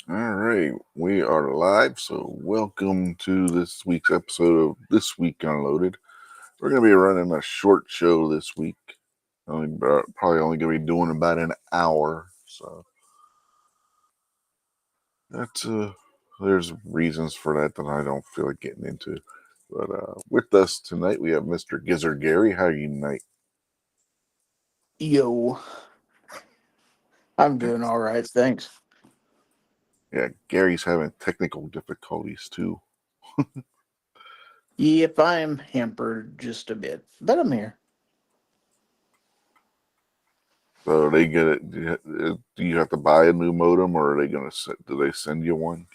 All right, we are live. So, welcome to this week's episode of This Week Unloaded. We're going to be running a short show this week. Probably only going to be doing about an hour. So, that's there's reasons for that I don't feel like getting into. But with us tonight, we have Mr. Gizzard Gary. How are you tonight? Yo, I'm doing all right, thanks. Yeah, Gary's having technical difficulties too. Yep, I'm hampered just a bit, but I'm here. So, they get it. Do you have to buy a new modem, or are they going to? Do they send you one?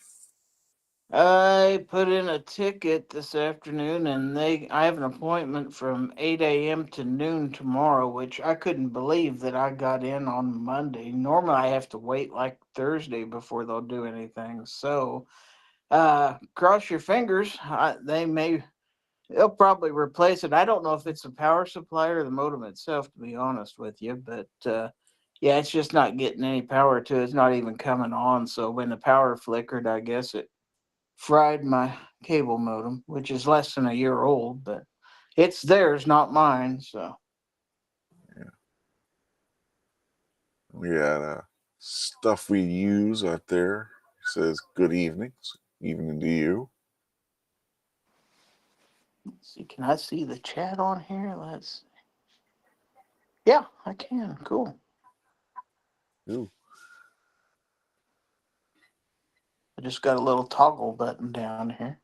I put in a ticket this afternoon, and I have an appointment from 8 a.m. to noon tomorrow, which I couldn't believe that I got in on Monday. Normally, I have to wait like Thursday before they'll do anything. So, cross your fingers. They'll probably replace it. I don't know if it's the power supply or the modem itself, to be honest with you, but yeah, it's just not getting any power to it. It's not even coming on. So when the power flickered, I guess it fried my cable modem, which is less than a year old, but it's theirs, not mine. So Yeah. We got stuff we use out there. Says good evenings, evening to you. let's see, can I see the chat on here? Yeah, I can. Cool. Ooh. I just got a little toggle button down here.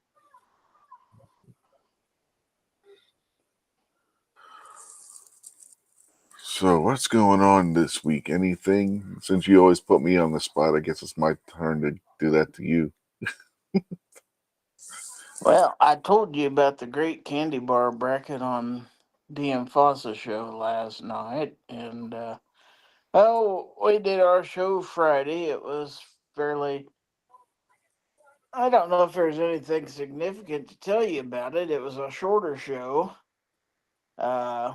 So what's going on this week? Anything? Since you always put me on the spot, I guess it's my turn to do that to you. Well, I told you about the great candy bar bracket on DM Fossa show last night, and we did our show Friday. It was fairly. I don't know if there's anything significant to tell you about it. It was a shorter show, uh,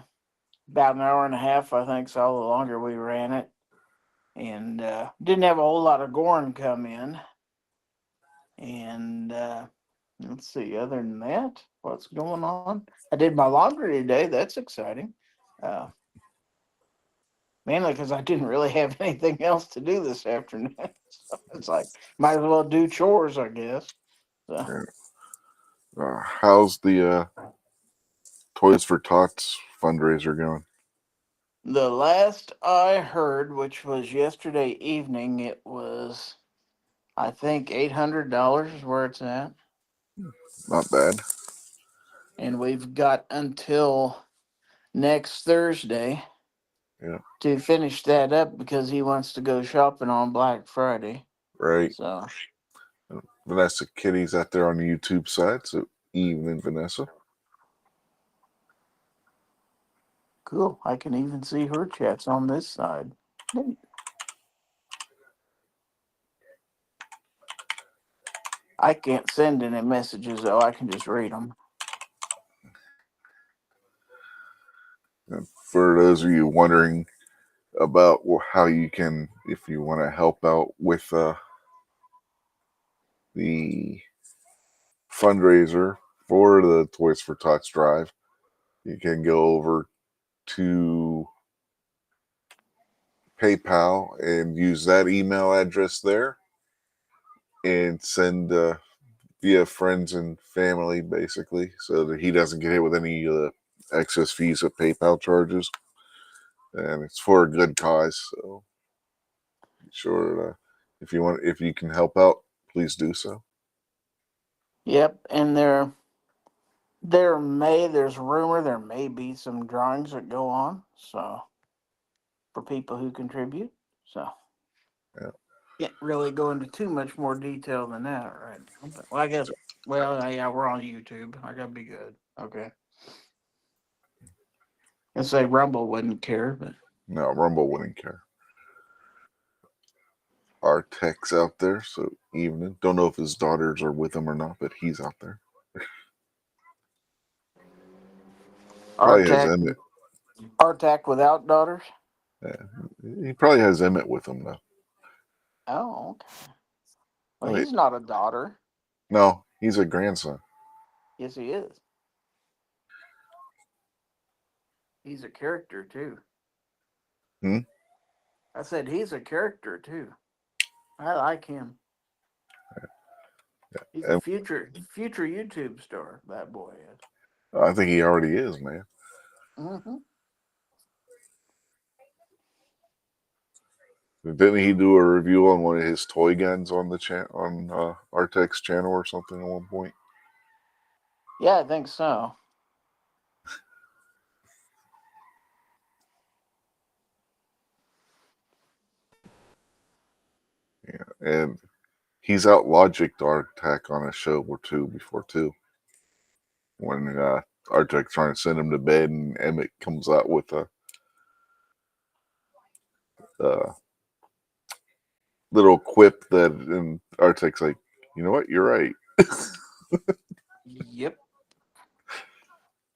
about an hour and a half, I think. So the longer we ran it, and didn't have a whole lot of Gorn come in, and. Let's see. Other than that, what's going on? I did my laundry today. That's exciting. Uh, Mainly because I didn't really have anything else to do this afternoon. So it's like, might as well do chores, I guess. So How's the Toys for Tots fundraiser going? the last I heard, which was yesterday evening, it was, I think, $800 is where it's at. Not bad. And we've got until next Thursday Yeah. to finish that up because he wants to go shopping on Black Friday. Right. So Vanessa Kitty's out there on the YouTube side. So evening, Vanessa. cool. I can even see her chats on this side. I can't send any messages though. I can just read them. And for those of you wondering about how you can, if you want to help out with the fundraiser for the Toys for Tots drive, you can go over to PayPal and use that email address there and send via friends and family, basically, so that he doesn't get hit with any excess fees of PayPal charges. And it's for a good cause, so be sure if you can help out, please do so. Yep, and there's rumor there may be some drawings that go on. So for people who contribute. So Yeah. Can't really go into too much more detail than that right now. But, well, I guess. Well, yeah, we're on YouTube. I gotta be good. Okay. I say Rumble wouldn't care, but No, Rumble wouldn't care. Our tech's out there, so evening. Don't know if his daughters are with him or not, but he's out there. Probably has Artac, Emmett. Artac without daughters. Yeah. He probably has Emmett with him though. Oh, okay. Well, Oh, he's not a daughter. no, he's a grandson. Yes, he is. He's a character too. Hmm? I said he's a character too. I like him. He's a And future YouTube star. That boy is. I think he already is, man. Mm-hmm. Didn't he do a review on one of his toy guns on the on Artec's channel or something at one point? Yeah, I think so. Yeah, and he's out logicked Artec on a show or two before too. When Artec's trying to send him to bed, and Emmett comes out with a little quip that, and Artec's like, you know what, you're right. Yep.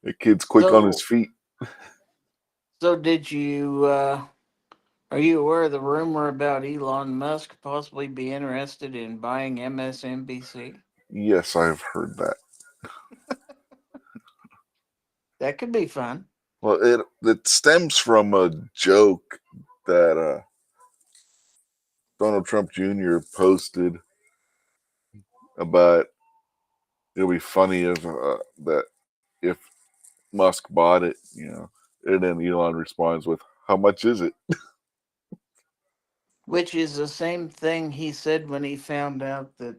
The kid's quick on his feet. So did you? Are you aware of the rumor about Elon Musk possibly be interested in buying MSNBC? Yes, I've heard that. That could be fun. Well, it stems from a joke that Donald Trump Jr. posted about it'll be funny if that if Musk bought it, and then Elon responds with, "How much is it?" Which is the same thing he said when he found out that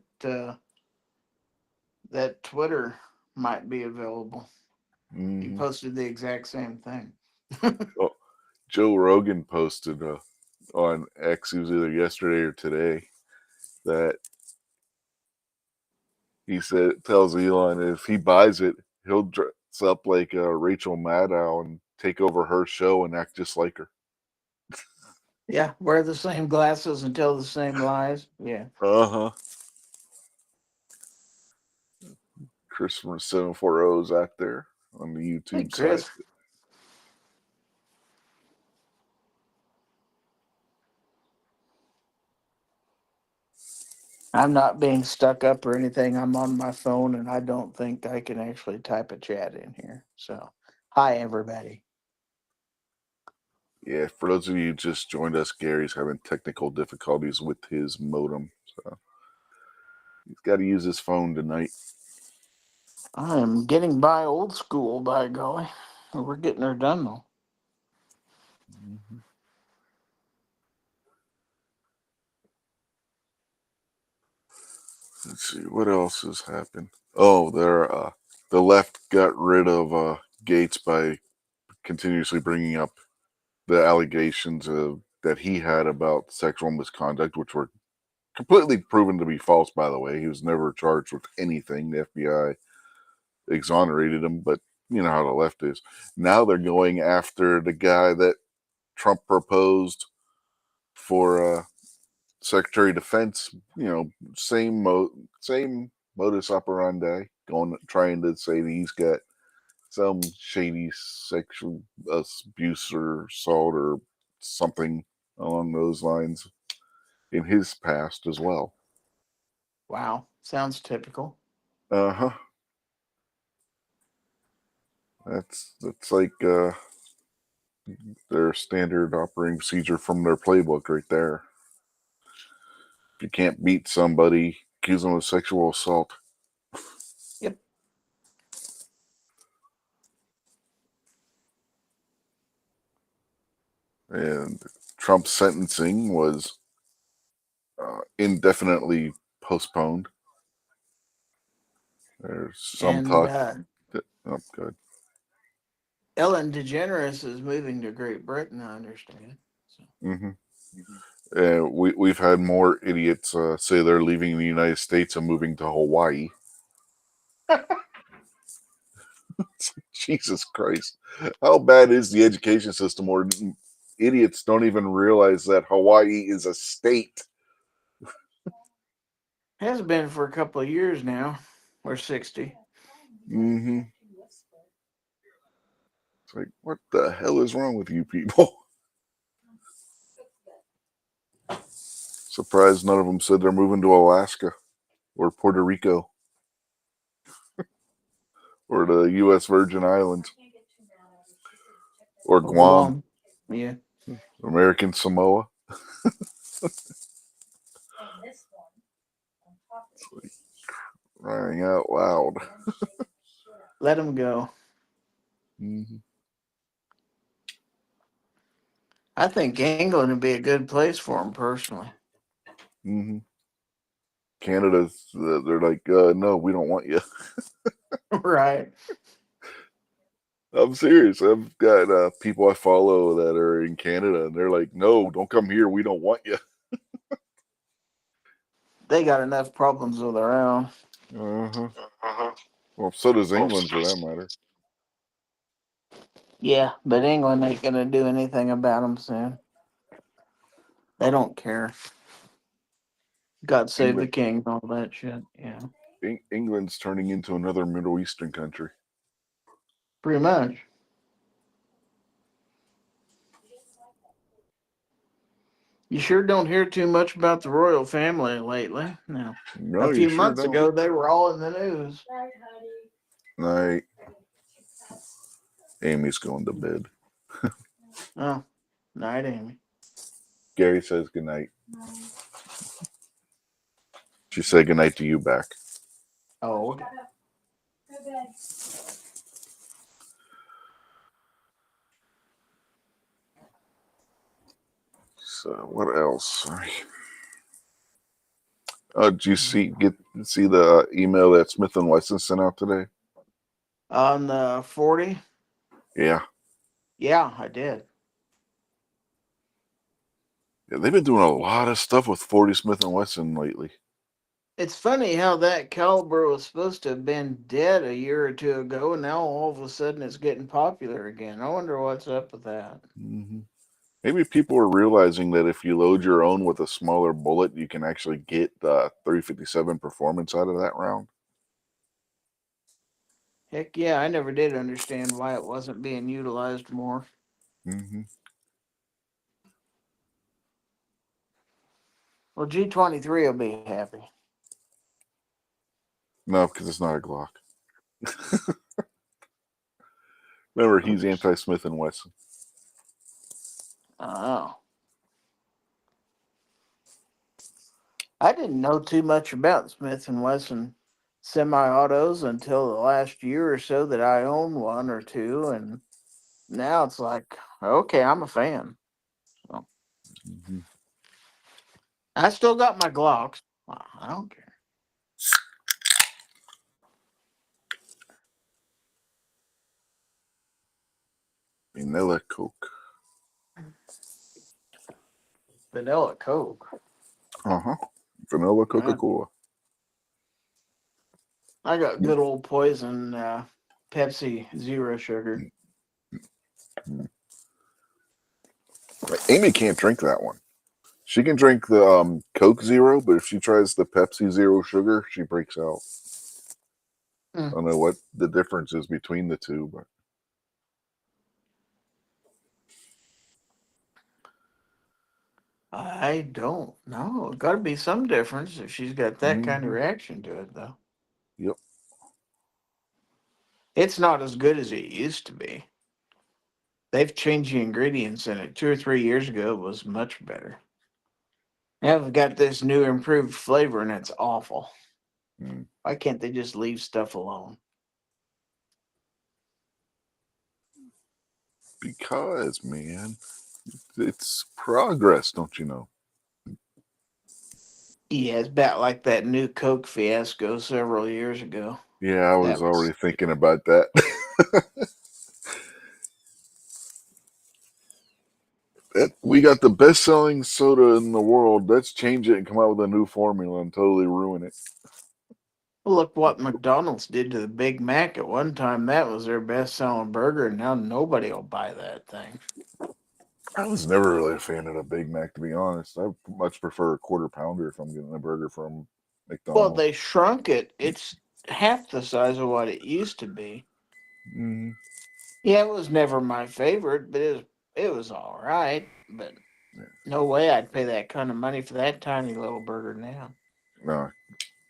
Twitter might be available. He Mm-hmm. posted the exact same thing. Well, Joe Rogan posted on X, it was either yesterday or today, that he tells Elon if he buys it, he'll dress up like Rachel Maddow and take over her show and act just like her. Yeah, wear the same glasses and tell the same lies. Yeah. Uh-huh. Chris from 740 is out there on the Hey, YouTube side. Chris. I'm not being stuck up or anything. I'm on my phone and I don't think I can actually type a chat in here. So, hi, everybody. Yeah, for those of you who just joined us, Gary's having technical difficulties with his modem. So he's got to use his phone tonight. I am getting by old school, by golly. We're getting her done, though. Mm-hmm. Let's see, what else has happened? Oh, the left got rid of Gates by continuously bringing up the allegations that he had about sexual misconduct, which were completely proven to be false, by the way. He was never charged with anything. The FBI exonerated him, but you know how the left is. Now they're going after the guy that Trump proposed for Secretary of Defense. Same modus operandi, trying to say that he's got some shady sexual abuse or assault or something along those lines in his past as well. Wow. Sounds typical. Uh-huh. That's like their standard operating procedure from their playbook right there. If you can't beat somebody, accuse them of sexual assault. Yep. And Trump's sentencing was indefinitely postponed. There's some And talk. Oh, good. Ellen DeGeneres is moving to Great Britain, I understand. So. Mm-hmm. We've had more idiots say they're leaving the United States and moving to Hawaii. Jesus Christ. How bad is the education system where idiots don't even realize that Hawaii is a state? Has been for a couple of years now. We're 60. Mm-hmm. It's like, what the hell is wrong with you people? Surprised none of them said they're moving to Alaska or Puerto Rico or the U.S. Virgin Islands or Guam, Guam. Yeah. American Samoa. Crying out loud. Let them go. Mm-hmm. I think England would be a good place for them personally. Mm-hmm. Canada's, they're like, no, we don't want you. Right. I'm serious. I've got people I follow that are in Canada, and they're like, no, don't come here. We don't want you. They got enough problems of their own. Uh-huh. Well, so does England, for that matter. Yeah, but England ain't going to do anything about them soon. They don't care. God save the king and all that shit. Yeah. England's turning into another Middle Eastern country. Pretty much. You sure don't hear too much about the royal family lately. No. No, A you few sure months don't. ago, they were all in the news. Night. Amy's going to bed. Oh, night, Amy. Gary says goodnight. She said goodnight to you back. Oh, okay. So what else? Did you see the email that Smith and Wesson sent out today? On the 40? Yeah. Yeah, I did. Yeah, they've been doing a lot of stuff with 40 Smith and Wesson lately. It's funny how that caliber was supposed to have been dead a year or two ago, and now all of a sudden it's getting popular again. I wonder what's up with that. Mm-hmm. Maybe people are realizing that if you load your own with a smaller bullet, you can actually get the 357 performance out of that round. Heck yeah, I never did understand why it wasn't being utilized more. Mm-hmm. Well, G23 will be happy. No, because it's not a Glock. Remember, he's Oops. anti-Smith and Wesson. Oh. I didn't know too much about Smith and Wesson semi-autos until the last year or so that I owned one or two, and now it's like, okay, I'm a fan. So, Mm-hmm. I still got my Glocks. I don't care. Vanilla Coke. Vanilla Coke. Uh-huh. Vanilla Coca-Cola. I got good old Poison Pepsi Zero Sugar. Amy can't drink that one. She can drink the Coke Zero, but if she tries the Pepsi Zero Sugar, she breaks out. I don't know what the difference is between the two, but I don't know. Got to be some difference if she's got that kind of reaction to it, though. Yep. It's not as good as it used to be. They've changed the ingredients in it. 2 or 3 years ago, it was much better. Now they've got this new improved flavor, and it's awful. Why can't they just leave stuff alone? Because, man, it's progress, don't you know? Yeah, it's about like that new Coke fiasco several years ago. Yeah, I was already thinking about that. We got the best-selling soda in the world. Let's change it and come out with a new formula and totally ruin it. Look what McDonald's did to the Big Mac at one time. That was their best selling burger, and now nobody will buy that thing. I was never really a fan of the Big Mac, to be honest. I much prefer a quarter pounder if I'm getting a burger from Well, McDonald's. they shrunk it. It's half the size of what it used to be. Mm, Yeah, it was never my favorite, but it was all right. But yeah. no way I'd pay that kind of money for that tiny little burger now. No,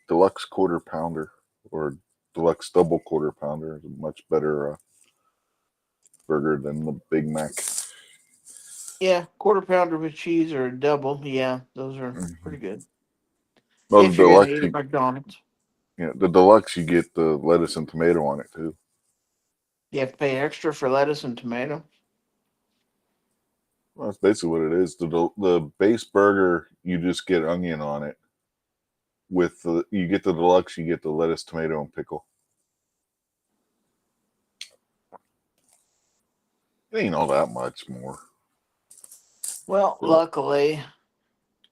deluxe quarter pounder or deluxe double quarter pounder is a much better burger than the Big Mac. Yeah, quarter pounder with cheese or a double. Yeah, those are Mm-hmm. pretty good. Well, the If you're gonna deluxe, eat at McDonald's, the deluxe, you get the lettuce and tomato on it too. you have to pay extra for lettuce and tomato. Well, that's basically what it is. The base burger, you just get onion on it. With the you get the deluxe, you get the lettuce, tomato, and pickle. It ain't all that much more. Well, So, luckily,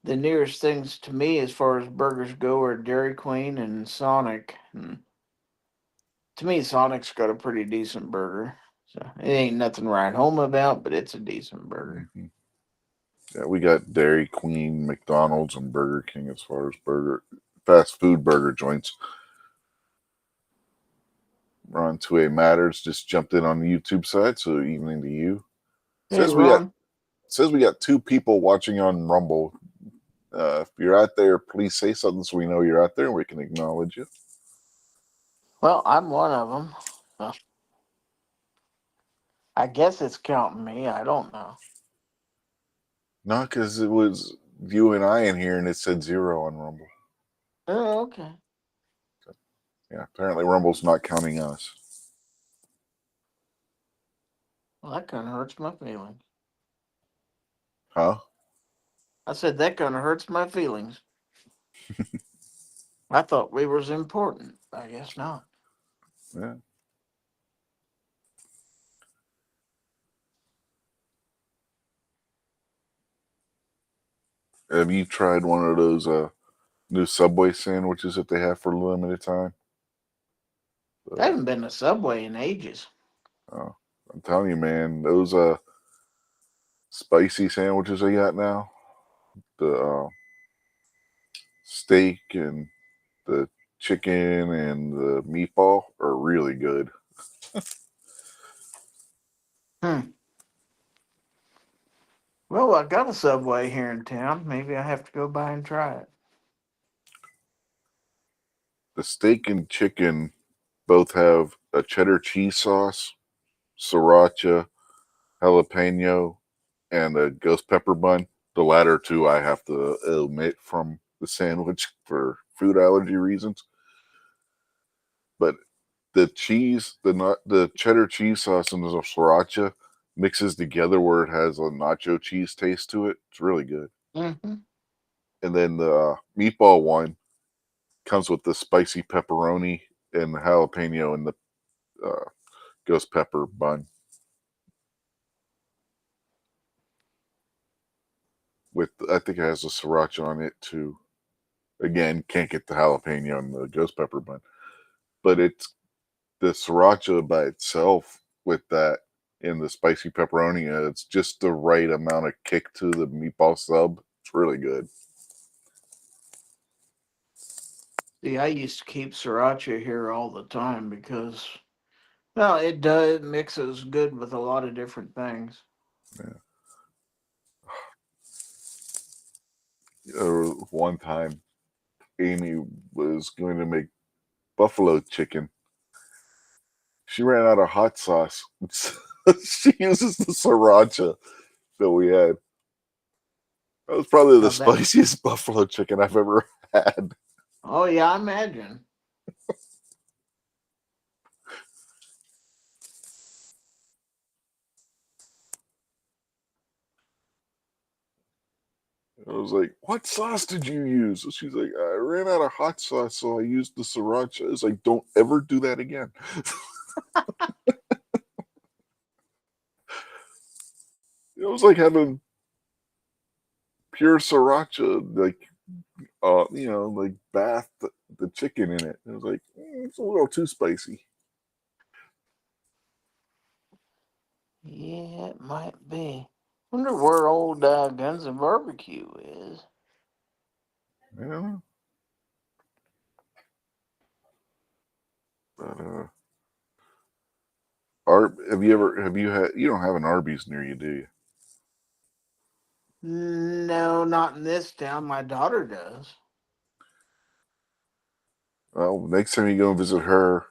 the nearest things to me as far as burgers go are Dairy Queen and Sonic. And to me, Sonic's got a pretty decent burger. So it ain't nothing to write home about, but it's a decent burger. mhm. Yeah, we got Dairy Queen, McDonald's, and Burger King as far as burger fast food burger joints. Ron 2A Matters just jumped in on the YouTube side, so evening to you. Hey, Says we got Ron. says we got 2 people watching on Rumble. If you're out there, please say something so we know you're out there and we can acknowledge you. Well, I'm one of them. I guess it's counting me. I don't know. No, because it was you and I in here and it said 0 on Rumble. Oh, okay. Yeah, apparently Rumble's not counting us. Well, that kind of hurts my feelings. Huh? I said that kind of hurts my feelings. I thought we was important. I guess not. Yeah. Have you tried one of those new Subway sandwiches that they have for a limited time? I haven't been to Subway in ages. Oh, I'm telling you, man, those spicy sandwiches they got now, the steak and the chicken and the meatball are really good. Hmm. Well, I got a Subway here in town. Maybe I have to go by and try it. The steak and chicken both have a cheddar cheese sauce, sriracha, jalapeno, and a ghost pepper bun. The latter two I have to omit from the sandwich for food allergy reasons. But the cheese, the cheddar cheese sauce and the sriracha mixes together where it has a nacho cheese taste to it. It's really good. Mm-hmm. And then the meatball one comes with the spicy pepperoni and the jalapeno and the uh, ghost pepper bun. With I think it has a sriracha on it too. Again, can't get the jalapeno and the ghost pepper bun, but it's the sriracha by itself with that and the spicy pepperoni. It's just the right amount of kick to the meatball sub. It's really good. See, I used to keep sriracha here all the time because, well, it does it mixes good with a lot of different things. Yeah. One time, Amy was going to make buffalo chicken. She ran out of hot sauce. She uses the sriracha that we had. That was probably the Now that, spiciest buffalo chicken I've ever had. oh yeah, I imagine. I was like, "What sauce did you use?" She's like, "I ran out of hot sauce, so I used the sriracha." It's like, "Don't ever do that again." It was like having pure sriracha, like like bath the chicken in it. It was like it's a little too spicy. Yeah, it might be. Wonder where old Guns and Barbecue is. Yeah, but have you had you don't have an Arby's near you, do you? No, not in this town. My daughter does. Well, next time you go and visit her,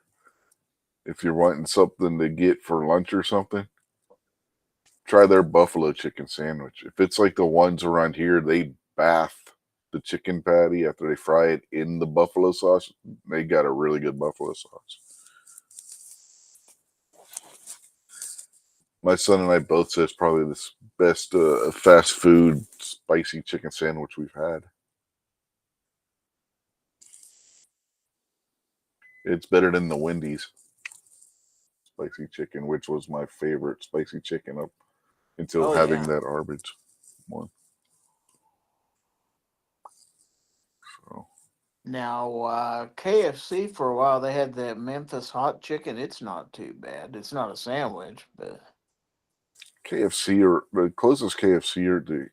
if you're wanting something to get for lunch or something, try their buffalo chicken sandwich. If it's like the ones around here, they bath the chicken patty after they fry it in the buffalo sauce. They got a really good buffalo sauce. My son and I both say it's probably the best fast food spicy chicken sandwich we've had. It's better than the Wendy's spicy chicken, which was my favorite spicy chicken up until Oh having yeah. that Arby's one. So Now, KFC for a while they had that Memphis hot chicken. It's not too bad. It's not a sandwich, but KFC or the closest KFC or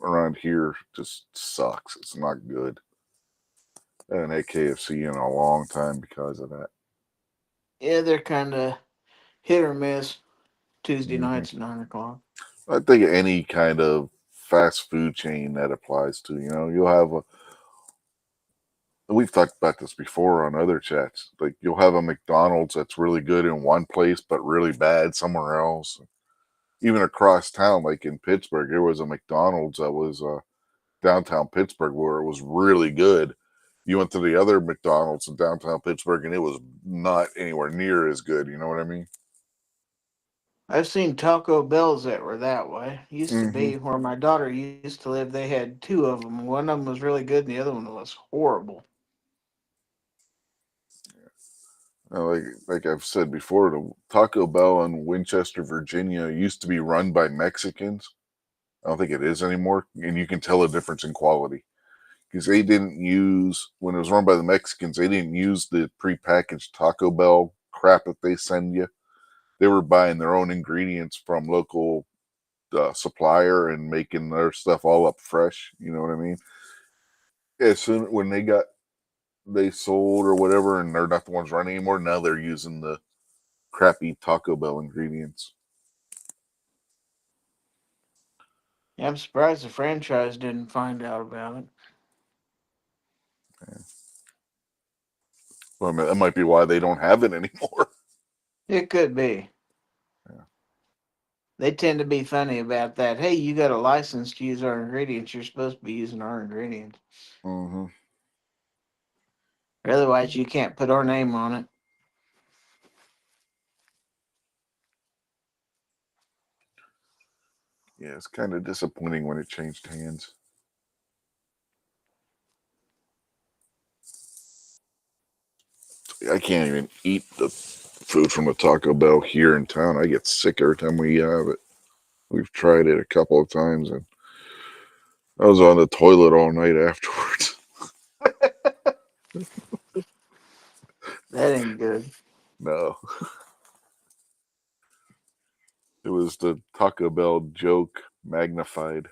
around here just sucks. It's not good. I haven't had KFC in a long time because of that. yeah, they're kind of hit or miss. Tuesday Hmm. nights at 9 o'clock. I think any kind of fast food chain that applies to, you'll have a, we've talked about this before on other chats. Like you'll have a McDonald's that's really good in one place, but really bad somewhere else. Even across town, like in Pittsburgh, there was a McDonald's that was downtown Pittsburgh where it was really good. You went to the other McDonald's in downtown Pittsburgh and it was not anywhere near as good. You know what I mean? I've seen Taco Bells that were that way. Used to Hmm. be where my daughter used to live. They had two of them. One of them was really good, and the other one was horrible. Like I've said before, the Taco Bell in Winchester, Virginia used to be run by Mexicans. I don't think it is anymore, and you can tell a difference in quality because they didn't use when it was run by the Mexicans. They didn't use the prepackaged Taco Bell crap that they send you. They were buying their own ingredients from local supplier and making their stuff all up fresh. You know what I mean? As soon when they sold or whatever, and they're not the ones running anymore. Now they're using the crappy Taco Bell ingredients. Yeah, I'm surprised the franchise didn't find out about it. Well, I mean, that might be why they don't have it anymore. It could be. Yeah. They tend to be funny about that. Hey, you got a license to use our ingredients. You're supposed to be using our ingredients. Hmm. Otherwise, you can't put our name on it. Yeah, it's kind of disappointing when it changed hands. I can't even eat the food from a Taco Bell here in town. I get sick every time we have it. We've tried it a couple of times, and I was on the toilet all night afterwards. That ain't good. No, it was the Taco Bell joke magnified.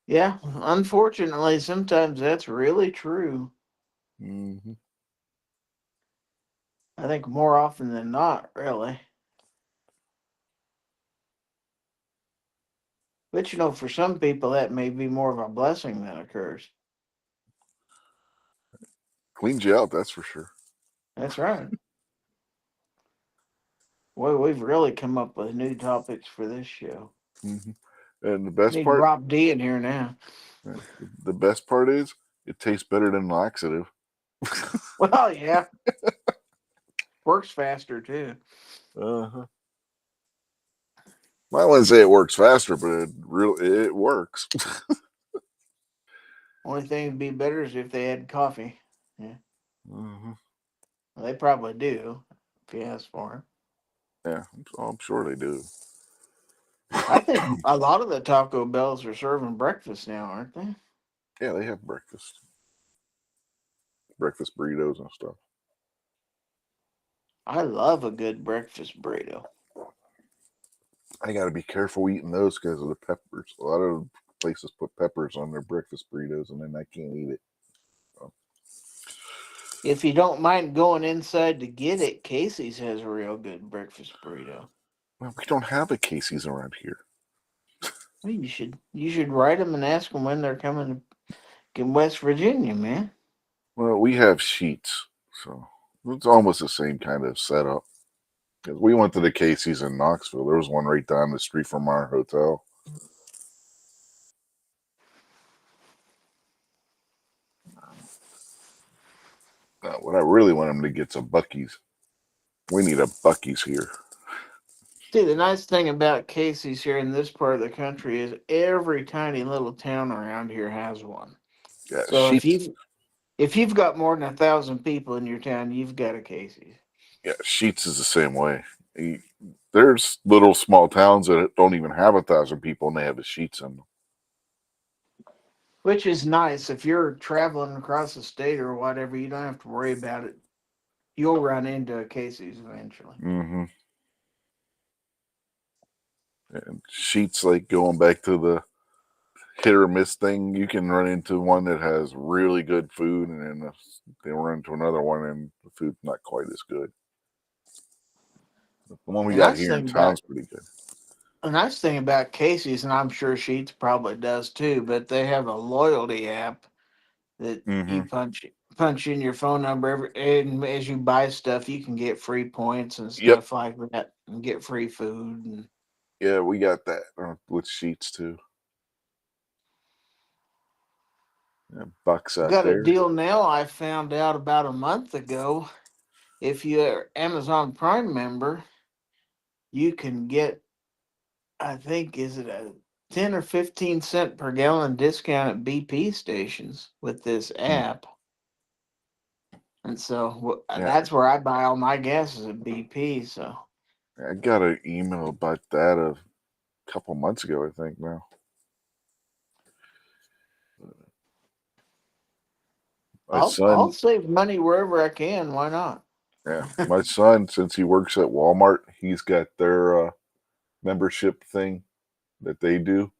Yeah, unfortunately, sometimes that's really true. Hmm. I think more often than not, really. But for some people, that may be more of a blessing than a curse. Cleans you out, that's for sure. That's right. Well, we've really come up with new topics for this show. Hmm. And the best Need part, Rob D in here now. the best part is, it tastes better than laxative. Well, yeah, works faster too. Uh-huh. I wouldn't say it works faster, but it works. Only thing would be better is if they had coffee. Yeah, Hmm. well, they probably do if you ask for it. Yeah, I'm sure they do. I think a lot of the Taco Bells are serving breakfast now, aren't they? Yeah, they have breakfast burritos and stuff. I love a good breakfast burrito. I got to be careful eating those because of the peppers. A lot of places put peppers on their breakfast burritos, and then I can't eat it. So, If you don't mind going inside to get it, Casey's has a real good breakfast burrito. well, we don't have a Casey's around here. Well, you should write them and ask them when they're coming to West Virginia, man. Well, we have Sheets, so it's almost the same kind of setup. 'Cause we went to the Casey's in Knoxville. There was one right down the street from our hotel. What I really want them to get's a Buc-ee's. We need a Buc-ee's here. See, the nice thing about Casey's here in this part of the country is every tiny little town around here has one. Yeah, So if Sheets. you've got more than 1,000 people in your town, you've got a Casey's. Yeah, Sheets is the same way. There's little small towns that don't even have 1,000 people, and they have a Sheets in them. Which is nice. If you're traveling across the state or whatever, you don't have to worry about it. You'll run into a Casey's eventually. Mm-hmm. And Sheets, like going back to the hit or miss thing, you can run into one that has really good food, and then they run into another one, and the food's not quite as good. The one we The got nice here in thing about town's pretty good. the nice thing about Casey's, and I'm sure Sheets probably does too, but they have a loyalty app that Mm-hmm. you punch in your phone number and as you buy stuff, you can get free points and Yep. stuff like that, and get free food. And Yeah, we got that with Sheets too. Yeah, Bucks out got a there. deal now. I found out about a month ago. If you're Amazon Prime member, you can get, I think, is it a 10 or 15 cent per gallon discount at BP stations with this Hmm. app. And so Yeah, that's where I buy all my gas is at BP. So I got an email about that a couple months ago, I think now. My I'll son, save money wherever I can. Why not? yeah, my son, since he works at Walmart, he's got their membership thing that they do,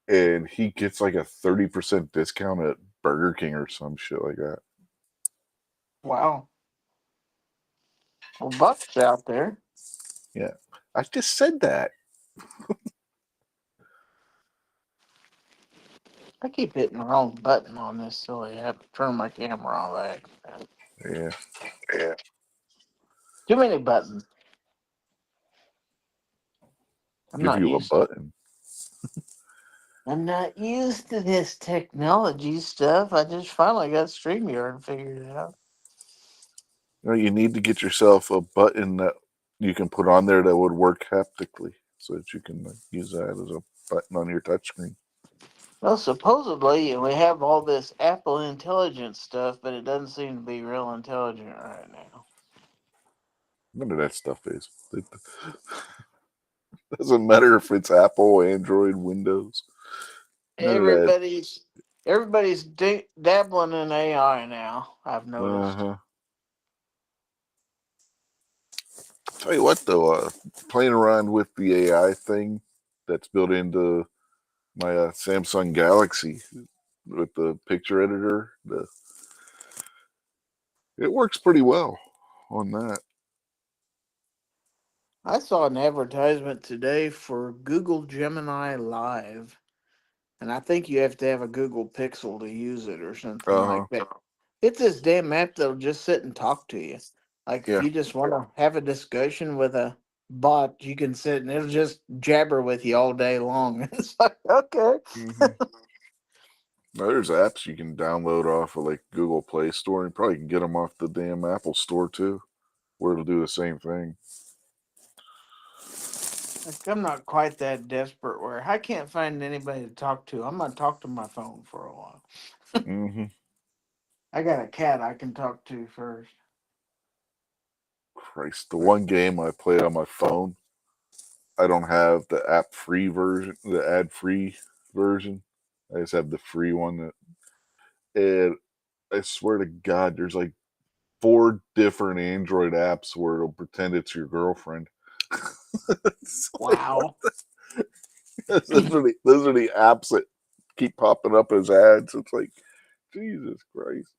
and he gets like a 30% discount at Burger King or some shit like that. Wow. Well, Buck's out there. Yeah, I just said that. I keep hitting the wrong button on this silly app. Turn my camera off. Yeah, Yeah. Too many buttons. I'm give not you a used to it. button. I'm not used to this technology stuff. I just finally got StreamYard figured out. You need to get yourself a button that you can put on there that would work haptically, so that you can use that as a button on your touchscreen. Well, supposedly we have all this Apple intelligence stuff, but it doesn't seem to be real intelligent right now. None of that stuff is. It doesn't matter if it's Apple, Android, Windows. None of that. Everybody's dabbling in AI now. I've noticed. Uh-huh. Tell you what, though, playing around with the AI thing that's built into my Samsung Galaxy with the picture editor, it works pretty well on that. I saw an advertisement today for Google Gemini Live, and I think you have to have a Google Pixel to use it or something Uh-huh. like that. It's this damn app that'll just sit and talk to you. Like if Yeah. you just want to have a discussion with a bot, you can sit and it'll just jabber with you all day long. It's like, okay. Mm-hmm. There's apps you can download off of like Google Play Store, and probably can get them off the damn Apple Store too, where it'll do the same thing. Like, I'm not quite that desperate where I can't find anybody to talk to. I'm gonna talk to my phone for a while. Mm-hmm. I got a cat I can talk to first. Christ, the one game I played on my phone, I don't have the app free version, the ad free version. I just have the free one. And I swear to God, there's like 4 different Android apps where it'll pretend it's your girlfriend. It's like, Wow. those are the apps that keep popping up as ads. It's like, Jesus Christ.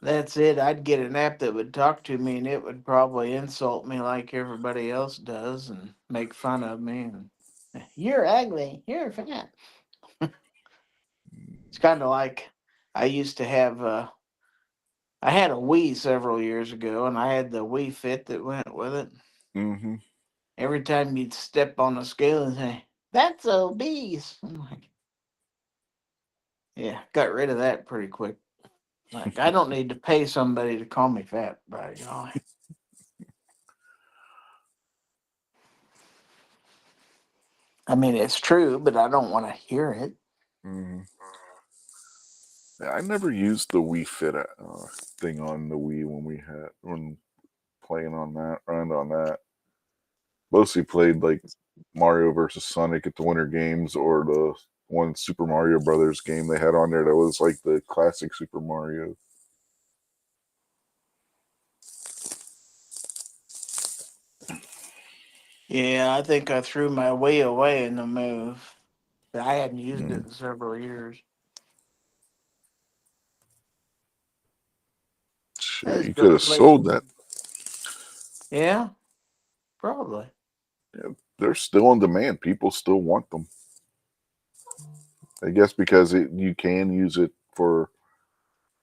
That's it. I'd get an app that would talk to me and it would probably insult me like everybody else does and make fun of me and you're ugly, you're fat. It's kind of like I used to have I had a Wii several years ago and I had the Wii Fit that went with it. Mm-hmm. Every time you'd step on the scale and say, "That's obese." I'm like, yeah, got rid of that pretty quick. Like, I don't need to pay somebody to call me fat, by golly. I mean, it's true, but I don't want to hear it. Mm-hmm. Yeah, I never used the Wii Fit thing on the Wii when playing on that, around on that. Mostly played like Mario versus Sonic at the Winter Games or the one Super Mario Brothers game they had on there that was like the classic Super Mario. Yeah, I think I threw my Wii away in the move. But I hadn't used it Mm. in several years. I Shit, you could still have play sold that. some. Yeah, probably. Yeah, they're still in demand. People still want them. I guess because you can use it for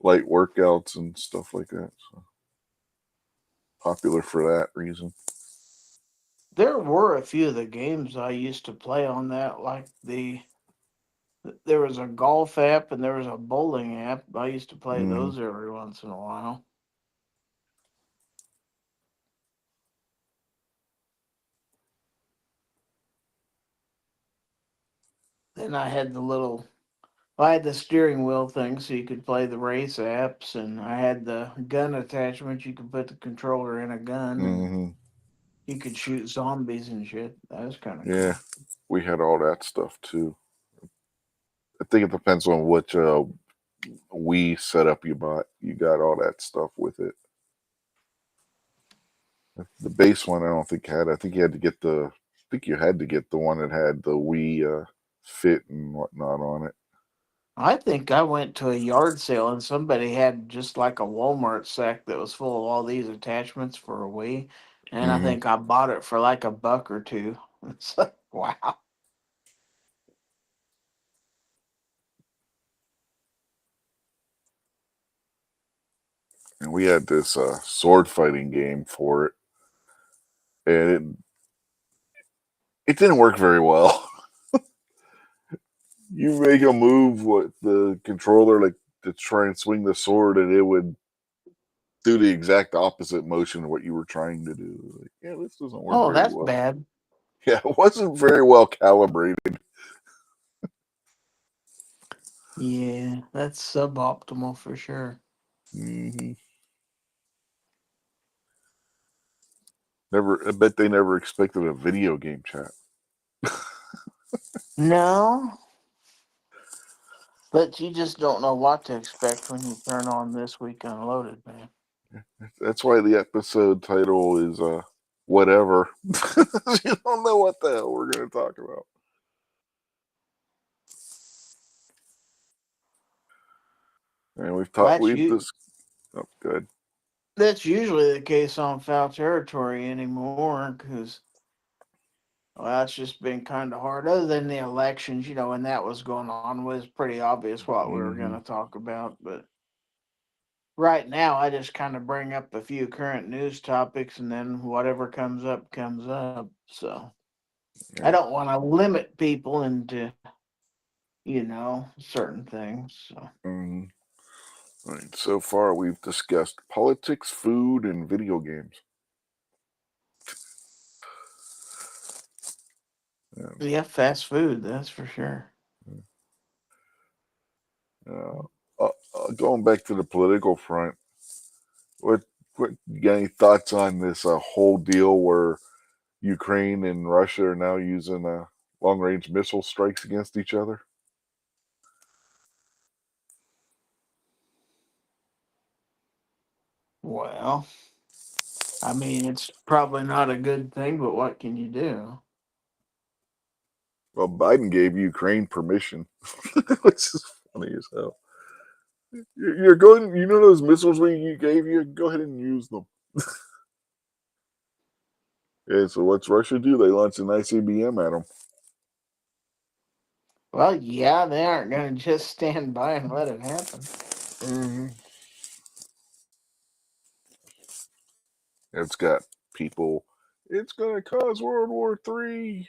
light workouts and stuff like that. So popular for that reason. There were a few of the games I used to play on that, like there was a golf app and there was a bowling app. I used to play Mm-hmm. those every once in a while. Then I had I had the steering wheel thing so you could play the race apps, and I had the gun attachment. You could put the controller in a gun and Mm-hmm. you could shoot zombies and shit. That was kind of Yeah, cool. we had all that stuff too. I think it depends on which Wii setup you bought. You got all that stuff with it. The base one, I don't think had. I think you had to get the. I think you had to get the one that had the Wii Fit and whatnot on it. I think I went to a yard sale and somebody had just like a Walmart sack that was full of all these attachments for a Wii. And I Mm-hmm. think I bought it for like a buck or two. It's like, wow. And we had this sword fighting game for it, and it didn't work very well. You make a move with the controller, like to try and swing the sword, and it would do the exact opposite motion of what you were trying to do. Like, yeah, this doesn't work Oh, very that's well. bad. Yeah, it wasn't very well calibrated. Yeah, that's suboptimal for sure. Mm-hmm. Never, I bet they never expected a video game chat. No, but you just don't know what to expect when you turn on This Week Unloaded, man. That's why the episode title is whatever. You don't know what the hell we're going to talk about. And That's we've you. this. Oh, good. That's usually the case on Foul Territory anymore, because well, it's just been kind of hard. Other than the elections, when that was going on, it was pretty obvious what we were going Mm-hmm. to talk about. But right now, I just kind of bring up a few current news topics, and then whatever comes up comes up. So I Yeah. don't want to limit people into certain things. So Mm-hmm. All right. So far, we've discussed politics, food, and video games. Um, yeah, fast food, that's for sure. uh, going back to the political front, what you got any thoughts on this whole deal where Ukraine and Russia are now using long-range missile strikes against each other. Well, I mean, it's probably not a good thing, but what can you do? Well, Biden gave Ukraine permission, which is funny as hell. You're going, you know, those missiles we gave you, go ahead and use them. Yeah, so what's Russia do? They launch an ICBM at them. Well, yeah, they aren't going to just stand by and let it happen. Mm-hmm. It's got people. It's going to cause World War III.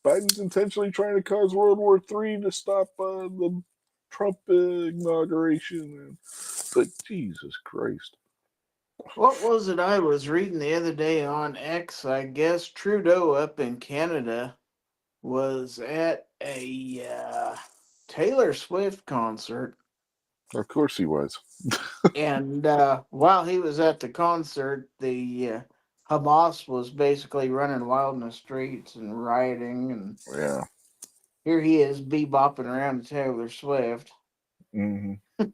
Biden's intentionally trying to cause World War III to stop the Trump inauguration. But Jesus Christ. What was it I was reading the other day on X? I guess Trudeau up in Canada was at a Taylor Swift concert. Of course he was. And while he was at the concert, the Hamas was basically running wild in the streets and rioting. And Yeah. here he is bebopping around to Taylor Swift. Mm-hmm.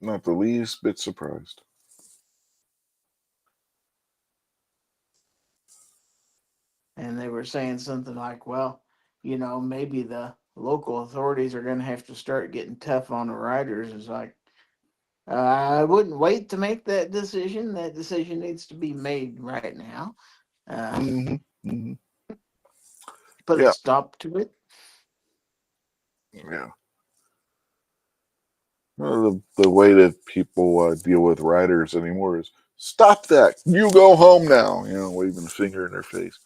Not the least bit surprised. And they were saying something like, well, you know, maybe the local authorities are going to have to start getting tough on the riders. It's like, I wouldn't wait to make that decision. That decision needs to be made right now. Mm-hmm. Mm-hmm. Put a stop to it. Yeah. Well, the way that people deal with riders anymore is stop that. You go home now. You know, waving a finger in their face.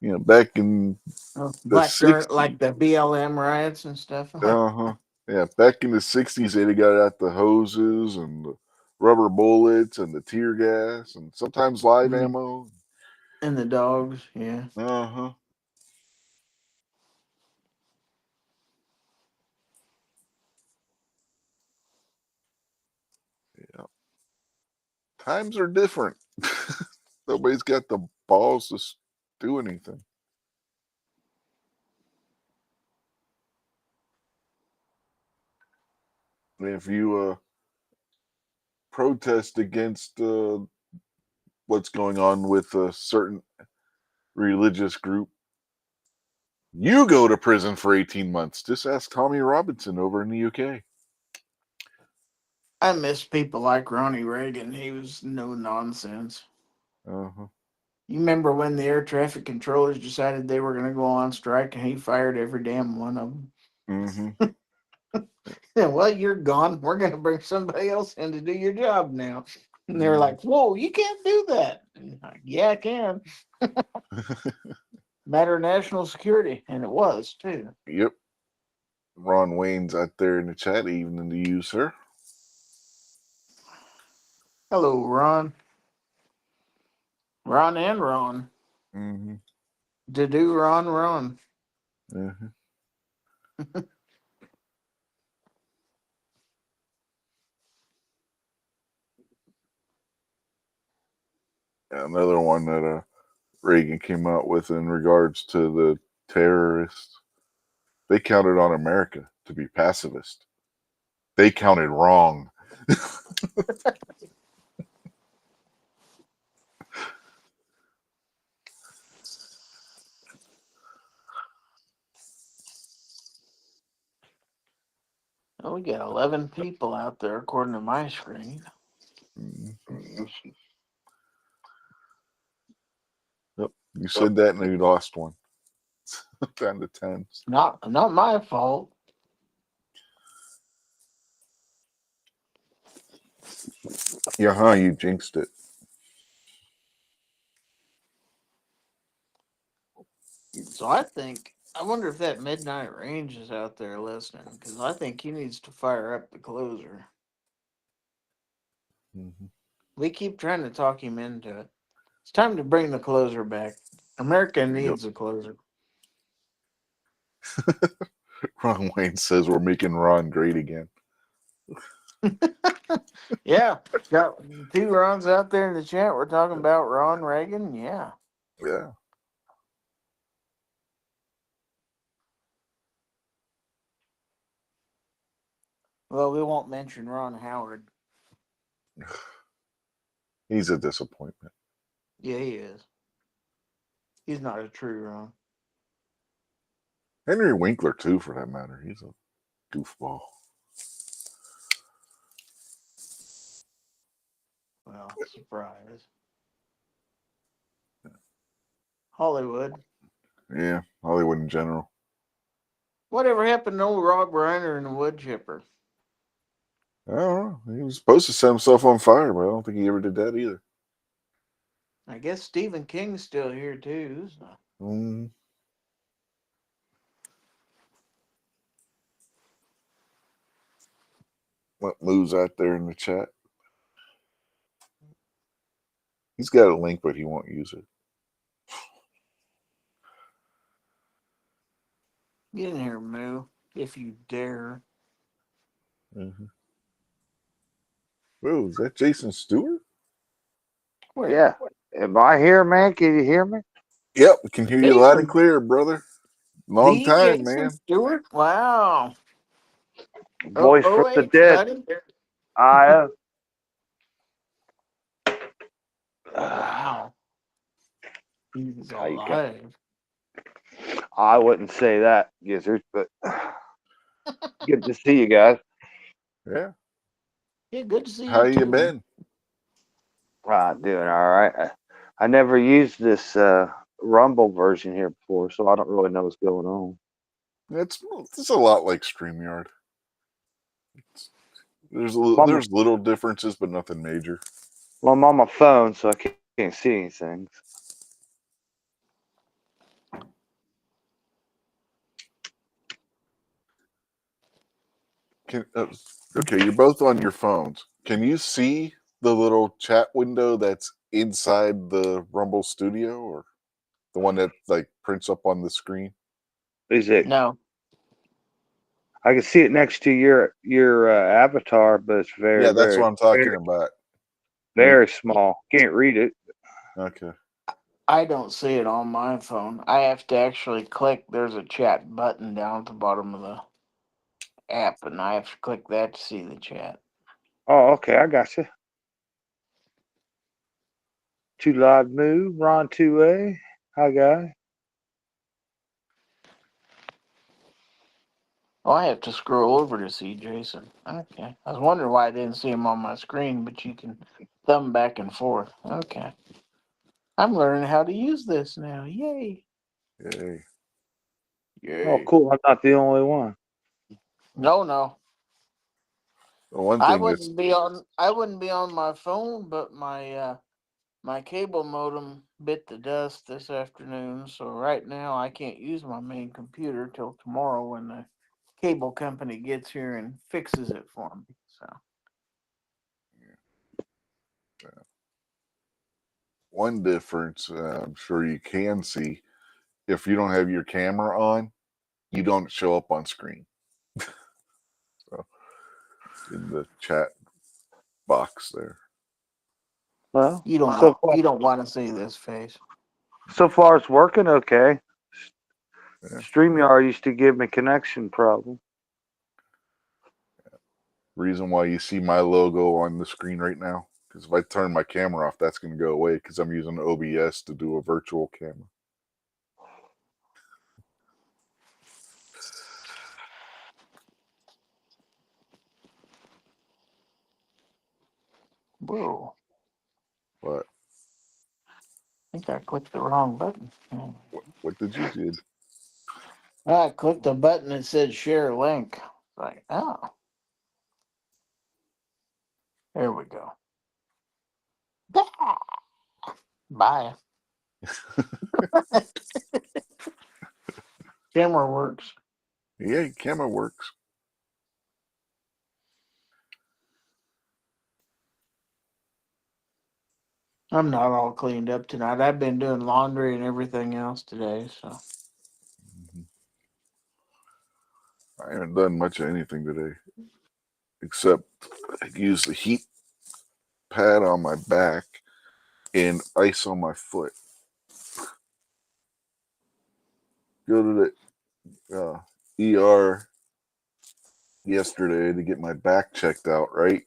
You know, back in the Like 60s. like the BLM riots and stuff. Uh-huh. Yeah, back in the 60s, they got out the hoses and the rubber bullets and the tear gas and sometimes live ammo. And the dogs, yeah. Uh-huh. Yeah. Times are different. Nobody's got the balls to do anything. If you protest against what's going on with a certain religious group, you go to prison for 18 months. Just ask Tommy Robinson over in the UK. I miss people like Ronnie Reagan. He was no nonsense. Uh-huh. You remember when the air traffic controllers decided they were going to go on strike and he fired every damn one of them? Mm-hmm. Yeah, well, you're gone. We're going to bring somebody else in to do your job now. And they're like, whoa, you can't do that. Like, yeah, I can. Matter of national security. And it was, too. Yep. Ron Wayne's out there in the chat, evening to you, sir. Hello, Ron. Ron and Ron. Mm-hmm. To do Ron, Ron. Mm-hmm. Another one that Reagan came out with in regards to the terrorists. They counted on America to be pacifist. They counted wrong. Oh, we got 11 people out there according to my screen. Mm-hmm. Yep. You said that and you lost one. Down to 10. Not my fault. Yeah, you jinxed it. So I wonder if that Midnight Range is out there listening, because I think he needs to fire up the closer. Mm-hmm. We keep trying to talk him into it. It's time to bring the closer back. America needs a closer. Ron Wayne says we're making Ron great again. Yeah, got two Rons out there in the chat. We're talking about Ron Reagan. Yeah. Yeah. Well, we won't mention Ron Howard. He's a disappointment. Yeah, he is. He's not a true Ron. Henry Winkler, too, for that matter. He's a goofball. Well, surprise. Hollywood. Yeah, Hollywood in general. Whatever happened to old Rob Reiner and the wood chipper? I don't know. He was supposed to set himself on fire, but I don't think he ever did that either. I guess Stephen King's still here too. So. What moves out there in the chat? He's got a link, but he won't use it. Get in here, Moo, if you dare. Mm-hmm. Whoa, is that Jason Stewart? Where? Yeah. Am I here, man? Can you hear me? Yep, we can hear you loud and clear, brother. Long The time, Jason man. Stewart? Wow. Voice from the dead. Buddy? I Wow. He's How you alive. I wouldn't say that, Gizzard, but good to see you guys. Yeah. Yeah, good to see How you you too. been? Doing all right. I never used this Rumble version here before, so I don't really know what's going on. It's a lot like StreamYard. There's little differences, but nothing major. Well, I'm on my phone, so I can't see anything. Okay, you're both on your phones. Can you see the little chat window that's inside the Rumble Studio, or the one that like prints up on the screen? Is it? No. I can see it next to your avatar, but it's very, Yeah, that's very, what I'm talking very, about. very small. Can't read it. Okay. I don't see it on my phone. I have to actually click. There's a chat button down at the bottom of the app, and I have to click that to see the chat. Oh, okay, I got you. Two live move, Ron 2A. Hi, guy. Oh, I have to scroll over to see Jason. Okay. I was wondering why I didn't see him on my screen, but you can thumb back and forth. Okay. I'm learning how to use this now. Yay. Yay. Yay. Oh, cool. I'm not the only one. No. The one I thing that's wouldn't be on my phone, but my my cable modem bit the dust this afternoon, so right now I can't use my main computer till tomorrow when the cable company gets here and fixes it for me. So one difference I'm sure you can see. If you don't have your camera on, you don't show up on screen. So, in the chat box there. Well, you don't so far, you don't want to see this face. so far it's working okay. Yeah. StreamYard used to give me connection problem. Reason why you see my logo on the screen right now, because if I turn my camera off, that's going to go away because I'm using OBS to do a virtual camera. Whoa. But I think I clicked the wrong button. what did you do? I clicked the button that said share link. Like, oh. There we go. Bye. Camera works. Yeah, camera works. I'm not all cleaned up tonight. I've been doing laundry and everything else today, so. I haven't done much of anything today, except I use the heat pad on my back and ice on my foot. Go to the ER yesterday to get my back checked out, right?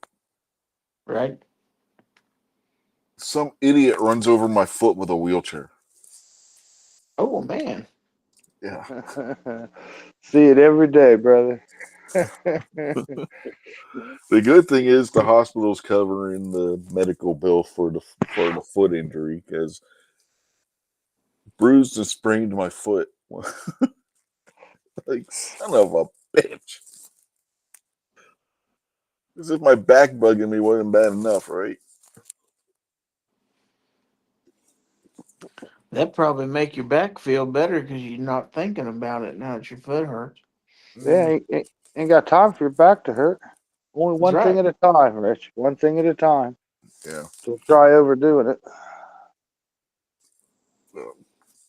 Right? Some idiot runs over my foot with a wheelchair. Oh man. Yeah. See it every day, brother. The good thing is the hospital's covering the medical bill for the foot injury because bruised and sprained my foot. Like son of a bitch. As if my back bugging me wasn't bad enough, right? That probably make your back feel better because you're not thinking about it now that your foot hurts. Yeah, ain't got time for your back to hurt. Only That's one thing right. at a time, Rich. One thing at a time. Yeah. Don't try overdoing it.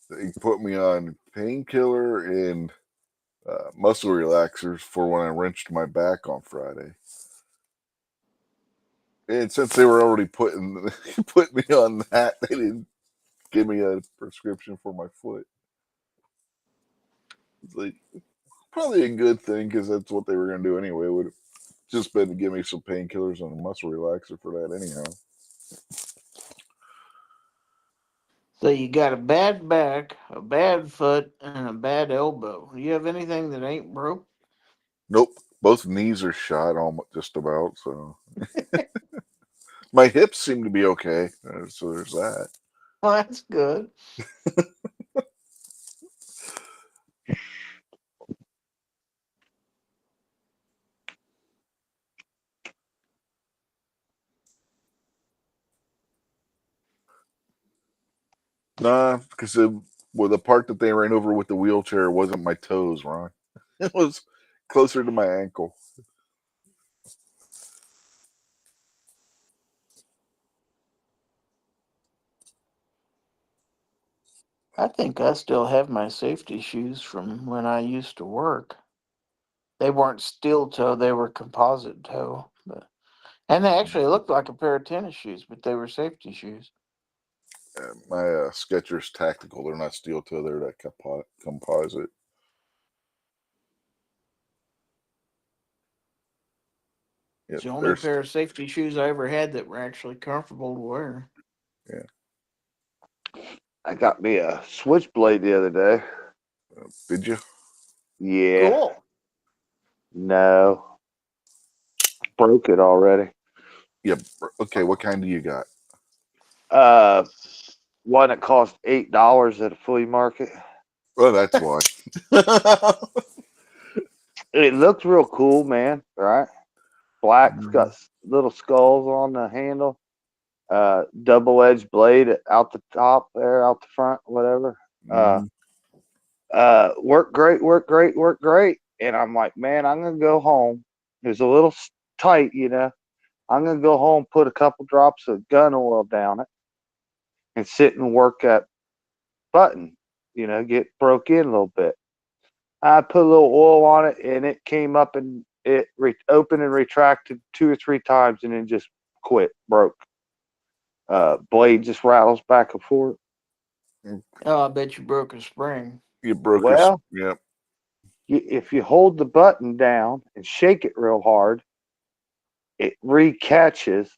They put me on painkiller and muscle relaxers for when I wrenched my back on Friday. And since they were already putting me on that, they didn't give me a prescription for my foot. It's like probably a good thing because that's what they were going to do anyway. Would have just been to give me some painkillers and a muscle relaxer for that anyhow. So you got a bad back, a bad foot, and a bad elbow. Do you have anything that ain't broke? Nope, both knees are shot almost just about. So my hips seem to be okay. So there's that. Well, that's good. Nah, because well, the part that they ran over with the wheelchair wasn't my toes, Ron. It was closer to my ankle. I think I still have my safety shoes from when I used to work. They weren't steel toe; they were composite toe. And they actually looked like a pair of tennis shoes, but they were safety shoes. My Skechers Tactical, they're not steel toe, they're that composite. It's Yep, the only there's pair of safety shoes I ever had that were actually comfortable to wear. yeah. I got me a switchblade the other day. Did you? Yeah, Cool. no, broke it already. Yeah. Okay. What kind do you got? Uh, one that cost $8 at a flea market. Well, that's why. It looked real cool, man. Right? Black. It's got little skulls on the handle. Double-edged blade out the top there, out the front, whatever. Mhm. Worked great, worked great, worked great. And I'm like, man, I'm gonna go home. It was a little tight, you know. I'm gonna go home, put a couple drops of gun oil down it, and sit and work that button. You know, get broke in a little bit. I put a little oil on it, and it came up and it opened and retracted 2 or 3 times, and then just quit, broke. Blade just rattles back and forth. Oh, I bet you broke a spring. You broke your. Well, Yep. if you hold the button down and shake it real hard, it recatches,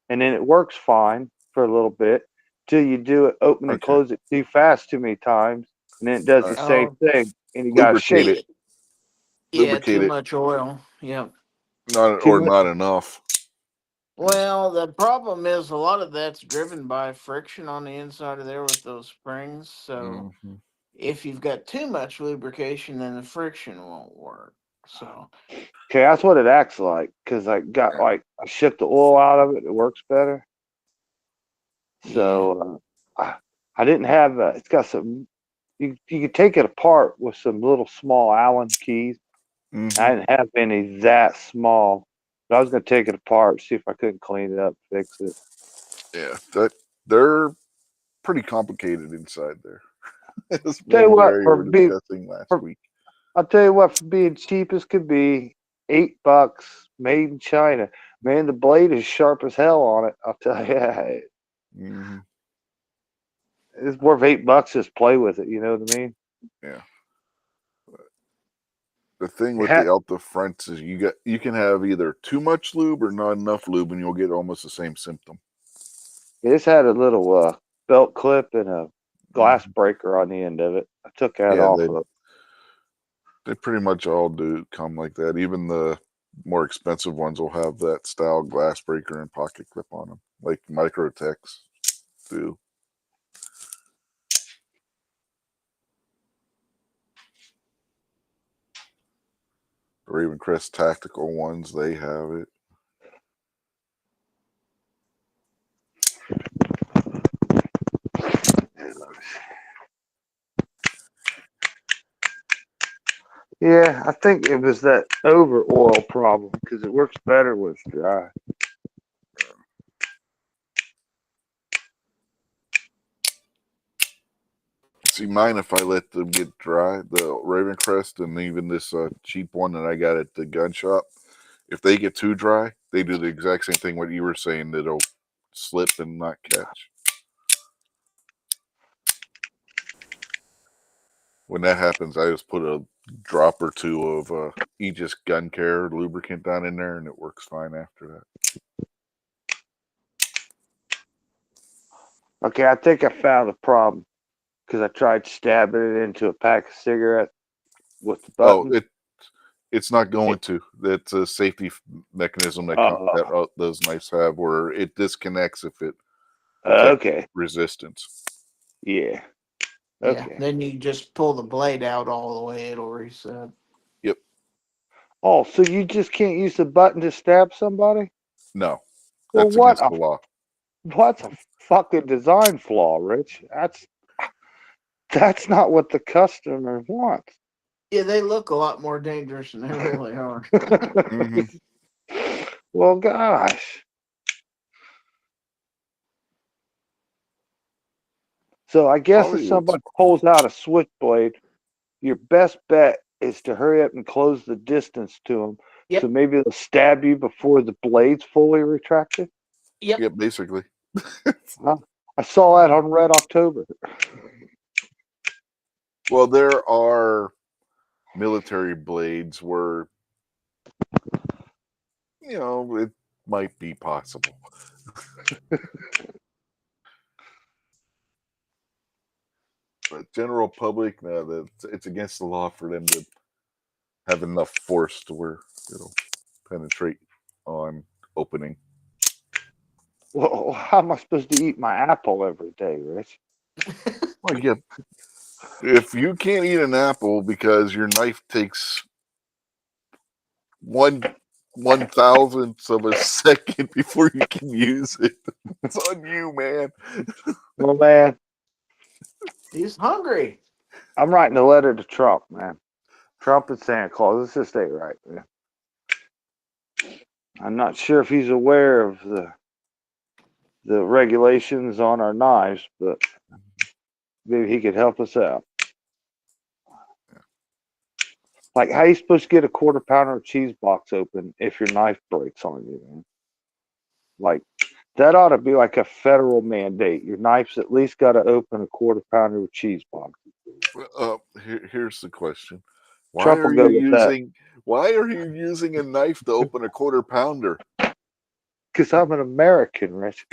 and then it works fine for a little bit till you do it, open and Okay. close it too fast too many times, and then it does the same Oh, thing, and you gotta Lubricate shake it. it. yeah, Lubricate too it. much oil. Yep. Not Too or much. not enough. Well, the problem is a lot of that's driven by friction on the inside of there with those springs. So Mm-hmm. if you've got too much lubrication, then the friction won't work. So Okay, that's what it acts like. Cause I shook the oil out of it. It works better. yeah, So I didn't have. It's got some. You can take it apart with some little small Allen keys. Mm-hmm. I didn't have any that small, but I was gonna take it apart, see if I couldn't clean it up, fix it. Yeah, they're pretty complicated inside there. As me Tell you and what, Gary were discussing last for week. I'll tell you what, for being cheap as could be, $8, made in China. Man, the blade is sharp as hell on it. I'll tell you, Hmm. it's worth $8 just play with it. You know what I mean? Yeah. The thing It with the Alta French is you can have either too much lube or not enough lube, and you'll get almost the same symptom. It's had a little belt clip and a glass Mhm. breaker on the end of it. I took that Yeah, off of it. they pretty much all do come like that. Even the more expensive ones will have that style glass breaker and pocket clip on them, like Microtex do. Or even Crest Tactical ones, they have it. Yeah, I think it was that over oil problem because it works better when it's dry. See, mine, if I let them get dry, the Raven Crest and even this cheap one that I got at the gun shop, if they get too dry, they do the exact same thing what you were saying, that it'll slip and not catch. When that happens, I just put a drop or two of Aegis Gun Care lubricant down in there, and it works fine after that. Okay, I think I found the problem because I tried stabbing it into a pack of cigarettes with the Oh, button. it's not going to. That's a safety mechanism that Oh, those knives have, where it disconnects if it detects okay. resistance. Yeah. Yeah. Okay. Then you just pull the blade out all the way, it'll reset. Yep. Oh, so you just can't use the button to stab somebody? No, Well, that's against the law. what's a fucking design flaw, Rich? That's not what the customer wants. Yeah, they look a lot more dangerous than they really are. Hmm. Well, gosh. So I guess if Hollywood's. somebody pulls out a switchblade, your best bet is to hurry up and close the distance to them. So Yep. maybe they'll stab you before the blade's fully retracted. Yep. Yeah, basically. Huh? I saw that on Red October. Well, there are military blades where, it might be possible. But general public, no, it's against the law for them to have enough force to where it'll penetrate on opening. Well, how am I supposed to eat my apple every day, Rich? Well, yeah, if you can't eat an apple because your knife takes 1/1000th of a second before you can use it, it's on you, man. Well, man, He's hungry. I'm writing a letter to Trump, man. Trump and Santa Claus. This just ain't right, man. I'm not sure if he's aware of the regulations on our knives, but maybe he could help us out. Like, how you supposed to get a quarter pounder of cheese box open if your knife breaks on you, man? Like, that ought to be like a federal mandate. Your knife's at least got to open a quarter pounder of cheese box. Here's the question: Why Trump will are go you with that using? Why are you using a knife to open a quarter pounder? because I'm an American, Rich.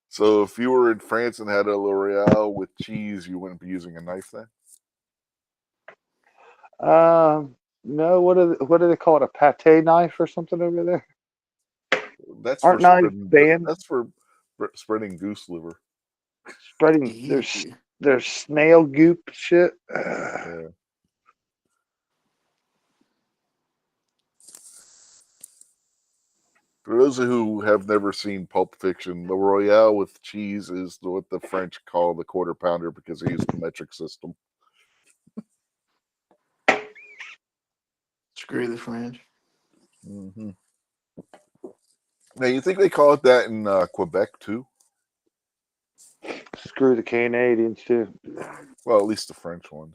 So if you were in France and had a L'Oreal with cheese, you wouldn't be using a knife then? No, what do they call it? A pate knife or something over there? That's for Aren't knives spreading. banned? That's for spreading goose liver. Spreading Easy. there's snail goop shit. Yeah. For those who have never seen Pulp Fiction, the Royale with cheese is what the French call the quarter pounder because they use the metric system. Screw the French. Mm-hmm. Now, you think they call it that in Quebec too? screw the Canadians too. Well, at least the French ones.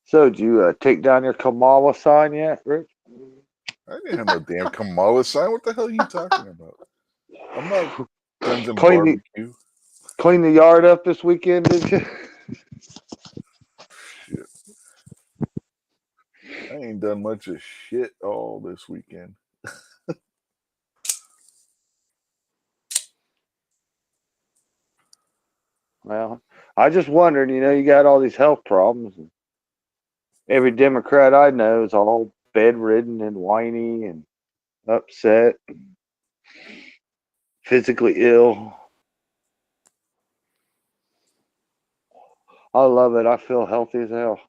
So, did you take down your Kamala sign yet, Rich? I didn't have no damn Kamala sign. What the hell are you talking about? I'm not friends in Clean the barbecue. clean the yard up this weekend, did you? Shit. I ain't done much of shit all this weekend. Well, I just wondered. You got all these health problems. And every Democrat I know is all bedridden and whiny and upset, physically ill. I love it. I feel healthy as hell.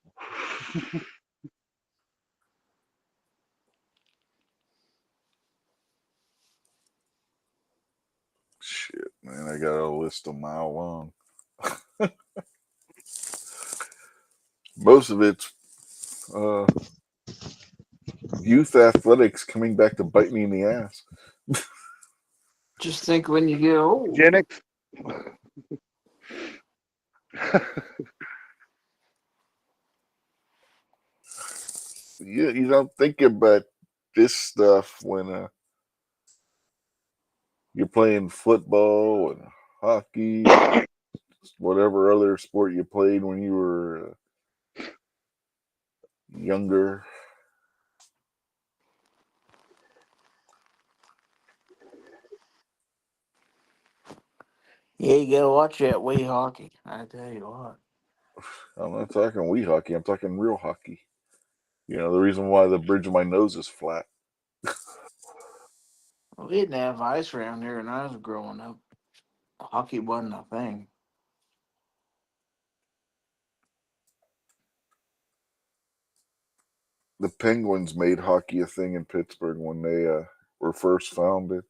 Shit, man, I got a list a mile long. Most of it's youth athletics coming back to bite me in the ass. Just think when you get old. Eugenics. You don't think about this stuff when you're playing football and hockey, whatever other sport you played when you were younger. Yeah, you gotta watch that wee hockey. I tell you what. I'm not talking wee hockey. I'm talking real hockey. The reason why the bridge of my nose is flat. We didn't have ice around here when I was growing up. Hockey wasn't a thing. The Penguins made hockey a thing in Pittsburgh when they were first founded.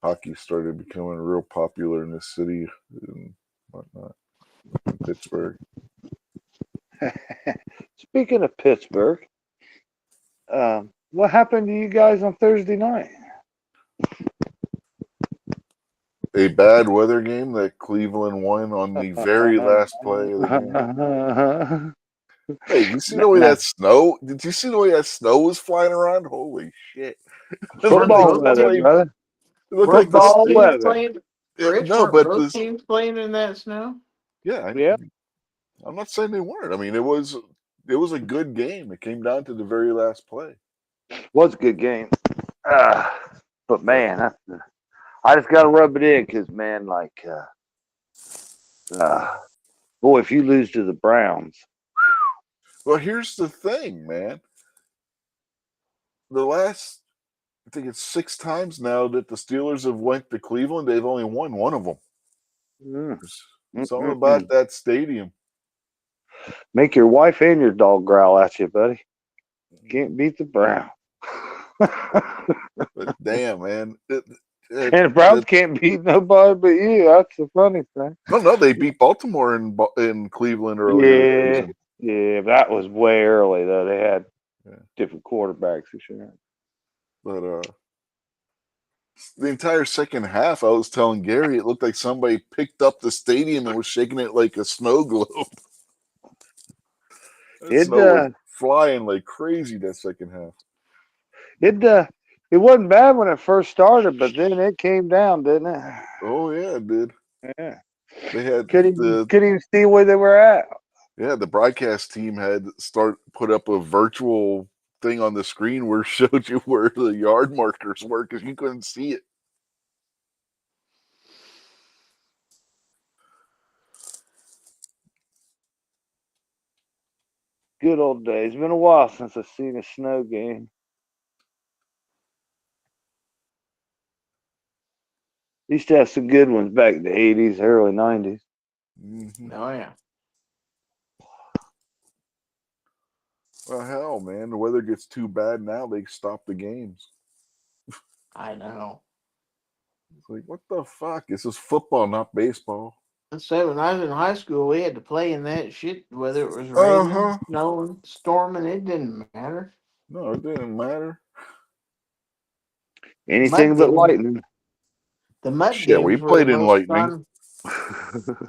Hockey started becoming real popular in the city and whatnot in Pittsburgh. Speaking of Pittsburgh, what happened to you guys on Thursday night? A bad weather game that Cleveland won on the very last play of the game. Hey, you see the way that snow? Did you see the way that snow was flying around? Holy shit! Football both weather, teams- brother. It looked Weren't like the Football both teams weather. playing? Rich, no, weren't but both this teams playing in that snow? yeah. Yeah. I'm not saying they weren't. I mean, it was a good game. It came down to the very last play. Was a good game. But man, I just got to rub it in because, man, boy, if you lose to the Browns, Well, here's the thing, man. The last, I think it's 6 times now that the Steelers have went to Cleveland. They've only won one of them. It's all about that stadium. Make your wife and your dog growl at you, buddy. Can't beat the Browns. But damn, man. And the Browns can't beat nobody but you. That's the funny thing. No, they beat Baltimore in Cleveland earlier this season. Yeah, that was way early though. They had different quarterbacks for sure. But the entire second half, I was telling Gary, it looked like somebody picked up the stadium and was shaking it like a snow globe. That snow was flying like crazy that second half. It wasn't bad when it first started, but then it came down, didn't it? Oh yeah, it did. Yeah. They had couldn't even see where they were at. Yeah, the broadcast team had put up a virtual thing on the screen where it showed you where the yard markers were because you couldn't see it. Good old days. It's been a while since I've seen a snow game. Used to have some good ones back in the 80s, early 90s. Mm-hmm. Oh, yeah. Well, hell, man, the weather gets too bad now. They stop the games. I know. It's like, what the fuck? This is football, not baseball. I said when I was in high school, we had to play in that shit, whether it was Uh raining, huh. snowing, storming. It didn't matter. No, it didn't matter. Anything Mud but games. lightning. The mud Shit, we games were the played in most lightning. fun.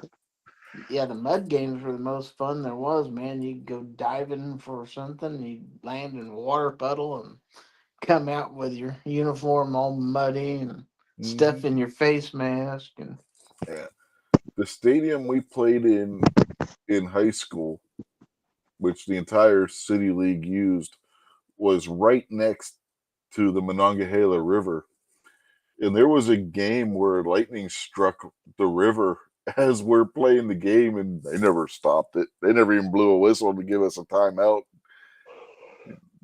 Yeah, the mud games were the most fun there was, man. You'd go diving for something, you'd land in a water puddle and come out with your uniform all muddy and Hmm. stuff in your face mask. And Yeah. The stadium we played in high school, which the entire city league used, was right next to the Monongahela River. And there was a game where lightning struck the river as we're playing the game, and they never stopped it. They never even blew a whistle to give us a timeout.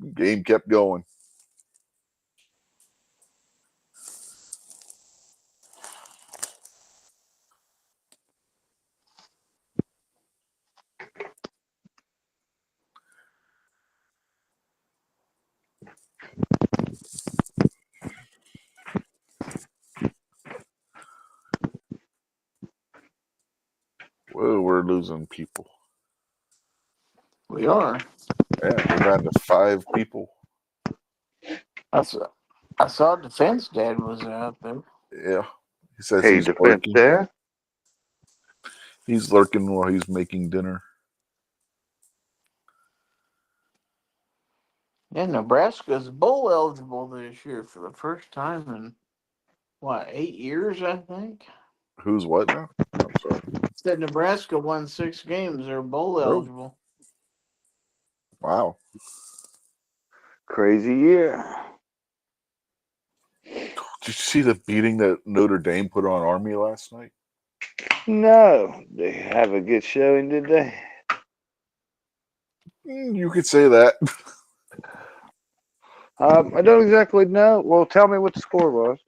The game kept going. Well, we're losing people. we are. Yeah, we're down to 5 people. I saw, I saw Defense Dad was out there. Yeah. He says Hey, he's defense lurking. there. He's lurking while he's making dinner. Yeah, Nebraska's bowl eligible this year for the first time in what, 8 years, I think. Who's what now? I'm sorry. Said Nebraska won 6 games. They're bowl Oh, eligible. wow. Crazy year. Did you see the beating that Notre Dame put on Army last night? No, they have a good showing, did they? You could say that. I don't exactly know. Well, tell me what the score was.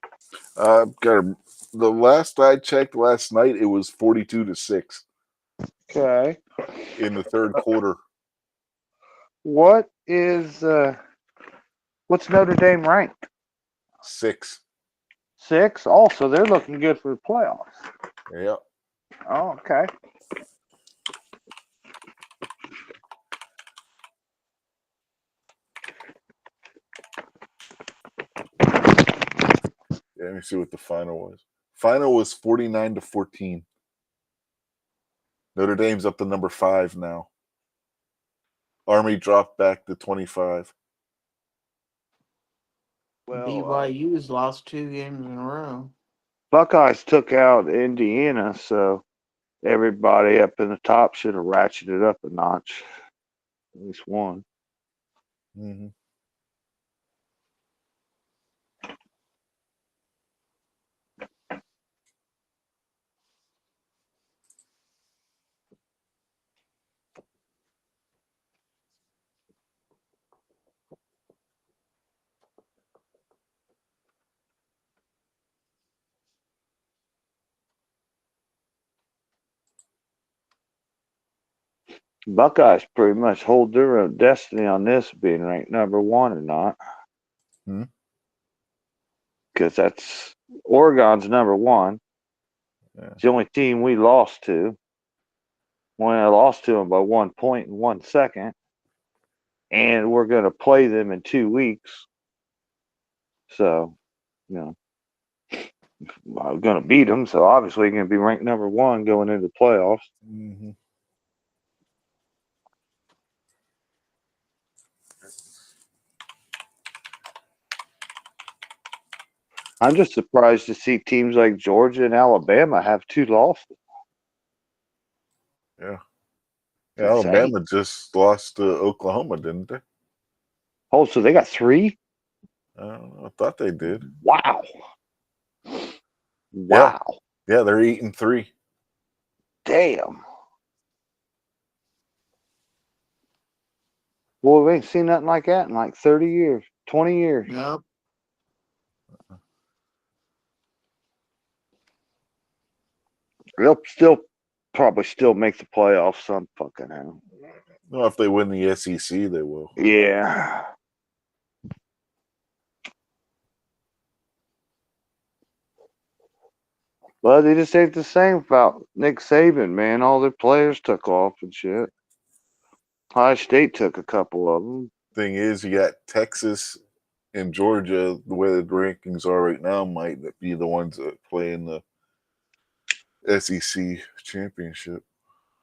The last I checked last night, it was 42-6 Okay. in the third quarter. What is what's Notre Dame ranked? 6. 6. Also, they're looking good for the playoffs. Yeah. Oh, okay. Yeah, let me see what the final was. Final was 49-14. Notre Dame's up to number 5 now. Army dropped back to 25. Well, BYU's lost 2 games in a row. Buckeyes took out Indiana, so everybody up in the top should have ratcheted up a notch. At least one. Mm-hmm. Buckeyes pretty much hold their own destiny on this being ranked number 1 or not. Hmm. Because that's Oregon's number 1. Yeah. It's the only team we lost to. When I lost to them by 1 point and 1 second. And we're going to play them in 2 weeks. So, you know, I'm going to beat them. So obviously, going to be ranked number 1 going into the playoffs. Mm-hmm. I'm just surprised to see teams like Georgia and Alabama have 2 losses. Yeah. It's insane. Alabama just lost to Oklahoma, didn't they? Oh, so they got 3? I thought they did. Wow. Wow. Yeah, they're 8-3. Damn. Boy, we ain't seen nothing like that in like 30 years, 20 years. Yep. They'll still probably still make the playoffs some fucking how. Well, if they win the SEC, they will. Yeah. But they just ain't the same about Nick Saban, man. All their players took off and shit. Ohio State took a couple of them. Thing is, you got Texas and Georgia. The way the rankings are right now, might be the ones that play in the SEC championship.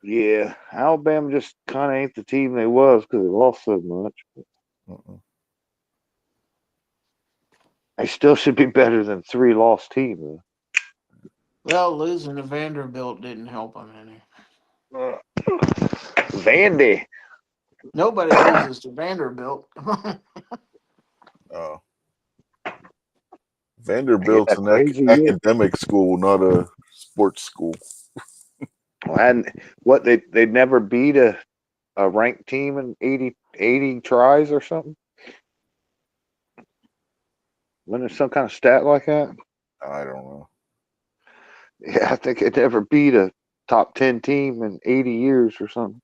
Yeah, Alabama just kind of ain't the team they was because they lost so much. They still should be better than 3-loss team. Though. Well, losing to Vanderbilt didn't help them any. Vandy. Nobody loses to Vanderbilt. Vanderbilt's an crazy academic school, not a sports school. And what they never beat a ranked team in 80 tries or something. Wasn't there some kind of stat like that? I don't know. Yeah, I think it never beat a top 10 team in 80 years or something.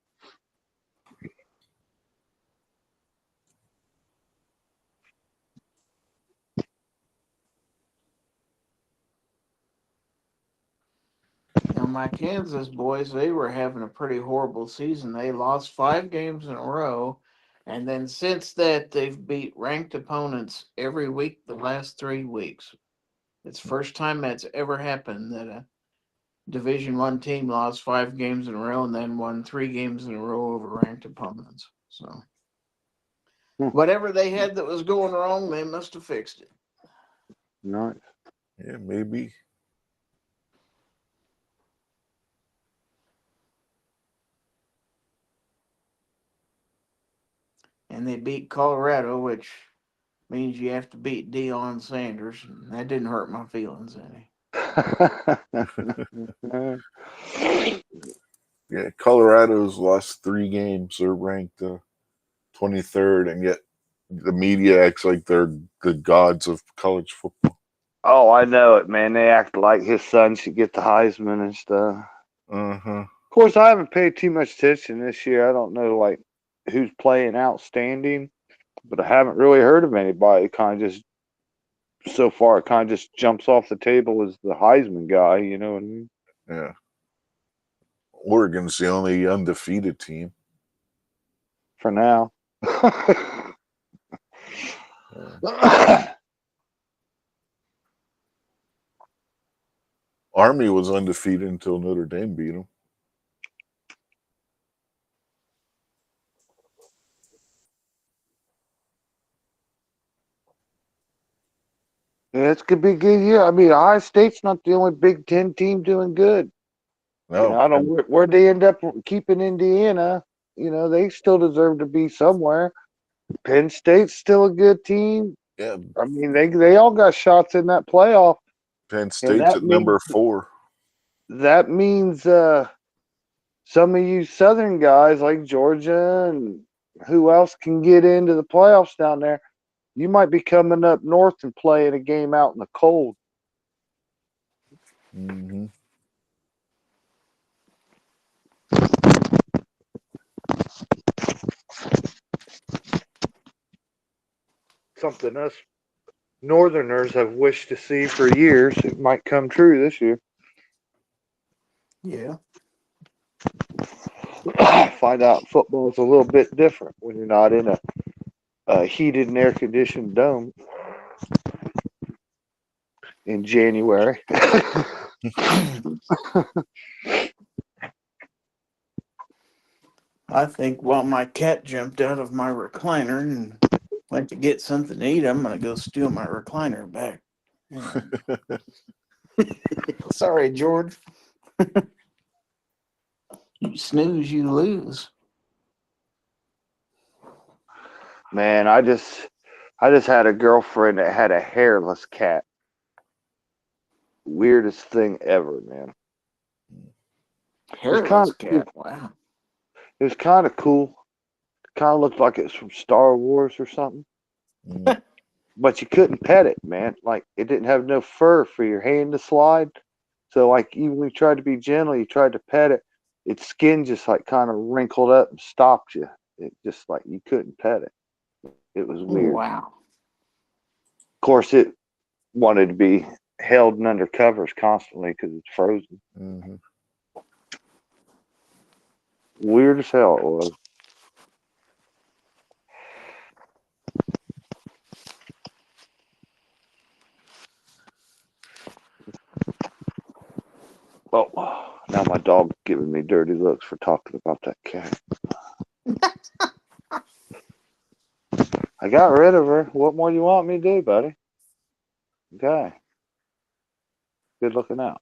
Now, my Kansas boys, they were having a pretty horrible season. They lost 5 games in a row. And then since that, they've beat ranked opponents every week the last 3 weeks. It's the first time that's ever happened that a Division I team lost 5 games in a row and then won 3 games in a row over ranked opponents. So whatever they had that was going wrong, they must have fixed it. Nice. Yeah, maybe. And they beat Colorado, which means you have to beat Deion Sanders. And that didn't hurt my feelings any. Yeah, Colorado's lost 3 games. They're ranked 23rd, and yet the media acts like they're the gods of college football. Oh, I know it, man. They act like his son should get the Heisman and stuff. Uh-huh. Of course, I haven't paid too much attention this year. I don't know like who's playing outstanding, but I haven't really heard of anybody. Kind of just so far, it kind of just jumps off the table as the Heisman guy. You know what I mean? Yeah. Oregon's the only undefeated team. For now. Army was undefeated until Notre Dame beat them. Yeah, it's gonna be a good year. I mean, Ohio State's not the only Big Ten team doing good. No, You know, I don't know where they end up keeping Indiana. You know, they still deserve to be somewhere. Penn State's still a good team. yeah, I mean, they all got shots in that playoff. Penn State's at number 4. That means some of you Southern guys like Georgia and who else can get into the playoffs down there, you might be coming up north and playing a game out in the cold. Mm-hmm. Something us Northerners have wished to see for years. It might come true this year. Yeah. Find out football's a little bit different when you're not in a heated and air-conditioned dome in January. I think while my cat jumped out of my recliner and went to get something to eat, I'm going to go steal my recliner back. Sorry, George. You snooze, you lose. Man, I just had a girlfriend that had a hairless cat. Weirdest thing ever, man. Hairless cat. Wow. It was kind of cool. Kind of looked like it's from Star Wars or something. But you couldn't pet it, man. Like, it didn't have no fur for your hand to slide. So, like, even when you tried to be gentle, you tried to pet it, its skin just, like, kind of wrinkled up and stopped you. It just, like, you couldn't pet it. It was weird. Wow. Of course, it wanted to be held and under covers constantly because it's frozen. Mm-hmm. Weird as hell it was. Oh, now my dog's giving me dirty looks for talking about that cat. I got rid of her. What more do you want me to do, buddy? Okay. Good looking out.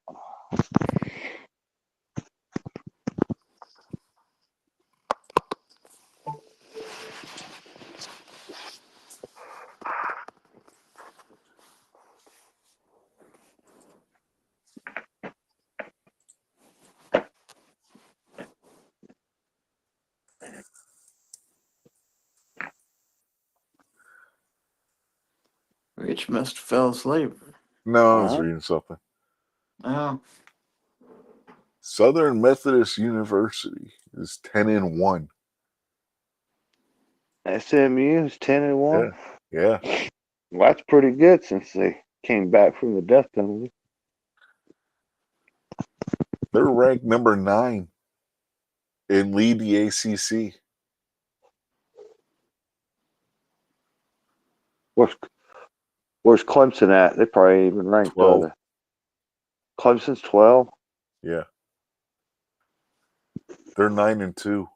Rich must have fell asleep. No, I was Huh? reading something. Oh, Southern Methodist University is 10-1. SMU is 10-1. Yeah. Well, that's pretty good since they came back from the death penalty. They're ranked number 9 and lead the ACC. Where's Clemson at? They probably ain't even ranked, 12. are they? Clemson's 12. Yeah. They're 9-2.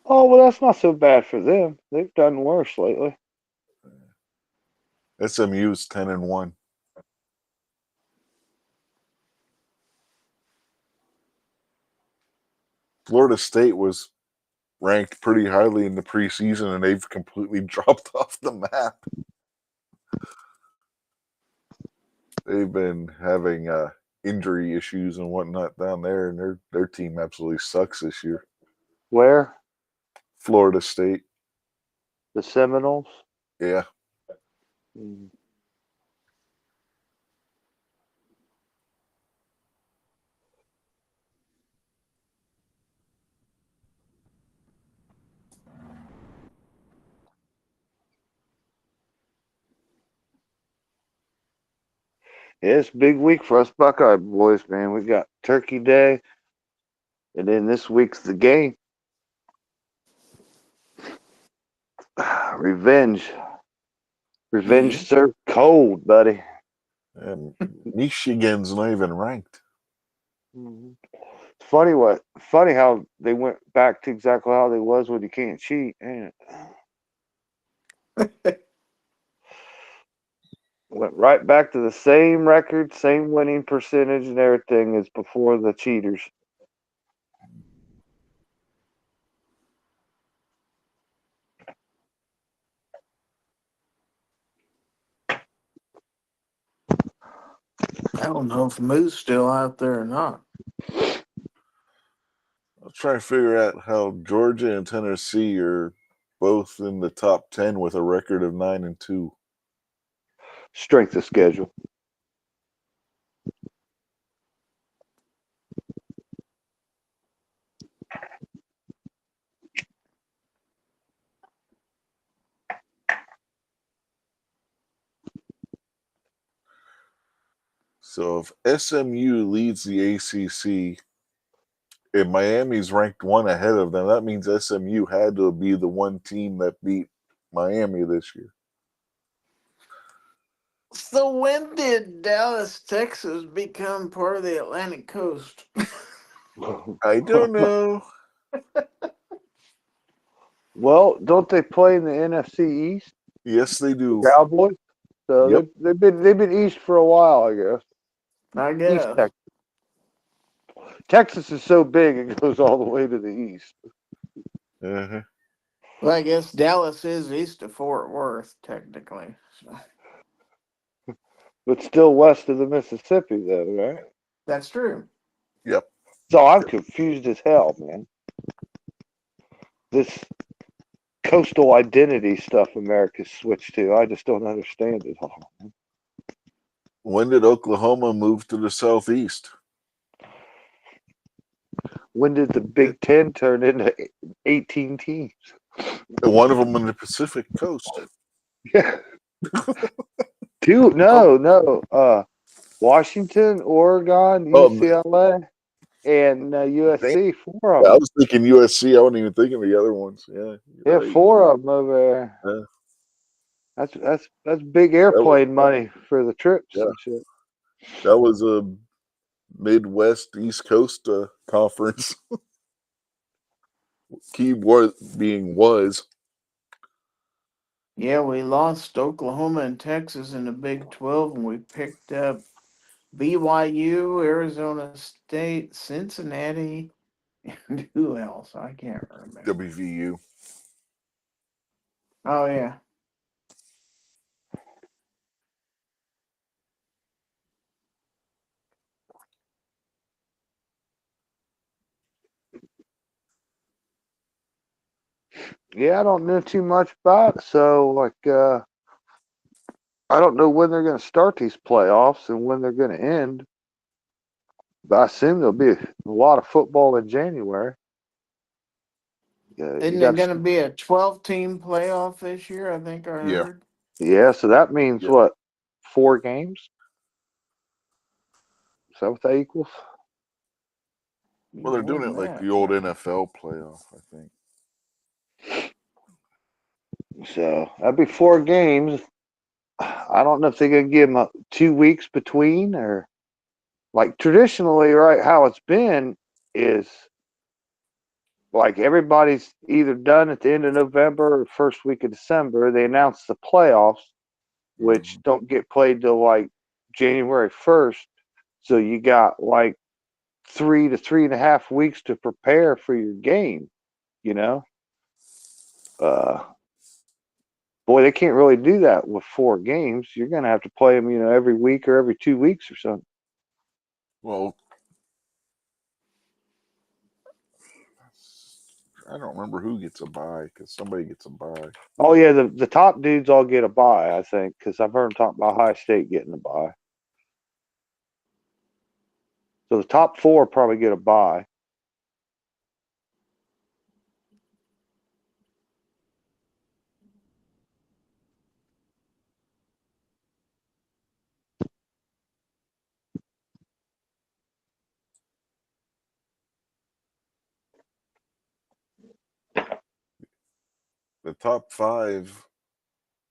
Oh, well, that's not so bad for them. They've done worse lately. SMU's 10-1. Florida State was ranked pretty highly in the preseason, and they've completely dropped off the map. They've been having injury issues and whatnot down there, and their team absolutely sucks this year. Where? Florida State. The Seminoles? Yeah. Mm. Yeah, it's a big week for us Buckeye boys, man. We got Turkey Day, and then this week's the game. Revenge. Revenge Yeah. served cold, buddy. And Michigan's not even ranked. It's funny how they went back to exactly how they was when you can't cheat, ain't it? Went right back to the same record, same winning percentage and everything as before the cheaters. I don't know if Moo's still out there or not. I'll try to figure out how Georgia and Tennessee are both in the top 10 with a record of 9-2. Strength of schedule. So if SMU leads the ACC and Miami's ranked 1 ahead of them, that means SMU had to be the one team that beat Miami this year. So when did Dallas, Texas become part of the Atlantic Coast? I don't know. Well, don't they play in the NFC East? Yes, they do. Cowboys. So Yep. they've been East for a while, I guess. I East guess. Texas. Texas is so big it goes all the way to the east. Uh-huh. Well, I guess Dallas is east of Fort Worth, technically. So. But still west of the Mississippi, though, right? That's true. Yep. So I'm confused as hell, man. This coastal identity stuff America's switched to, I just don't understand it all. When did Oklahoma move to the southeast? When did the Big Ten turn into 18 teams? And one of them on the Pacific coast. Yeah. No. Washington, Oregon, Oh, UCLA, and dang, USC. Four of I them. was thinking USC. I wasn't even thinking of the other ones. Yeah, Yeah, you're right. four of them over there. Yeah, That's big that was, airplane money for the trips yeah, and shit. that was a Midwest East Coast conference. Key word being was. Yeah, we lost Oklahoma and Texas in the Big 12, and we picked up BYU, Arizona State, Cincinnati, and who else? I can't remember. WVU. Oh, yeah. Yeah, I don't know too much about it, so I don't know when they're going to start these playoffs and when they're going to end. But I assume there'll be a lot of football in January. You Isn't it got going to be a 12-team playoff this year? I think I Yeah. heard. yeah, so that means Yeah. what? 4 games? Is that what that equals? Well, they're More doing than it like that. the old NFL playoff, I think. So that'd be 4 games. I don't know if they're going to give them 2 weeks between, or like traditionally, right? How it's been is like everybody's either done at the end of November or first week of December. They announce the playoffs, which don't get played till like January 1st. So you got like 3 to 3.5 weeks to prepare for your game, you know? Boy, they can't really do that with 4 games. You're going to have to play them, every week or every 2 weeks or something. Well, I don't remember who gets a bye because somebody gets a bye. Oh, yeah, the top dudes all get a bye, I think, because I've heard them talk about High State getting a bye. So the top 4 probably get a bye. The top 5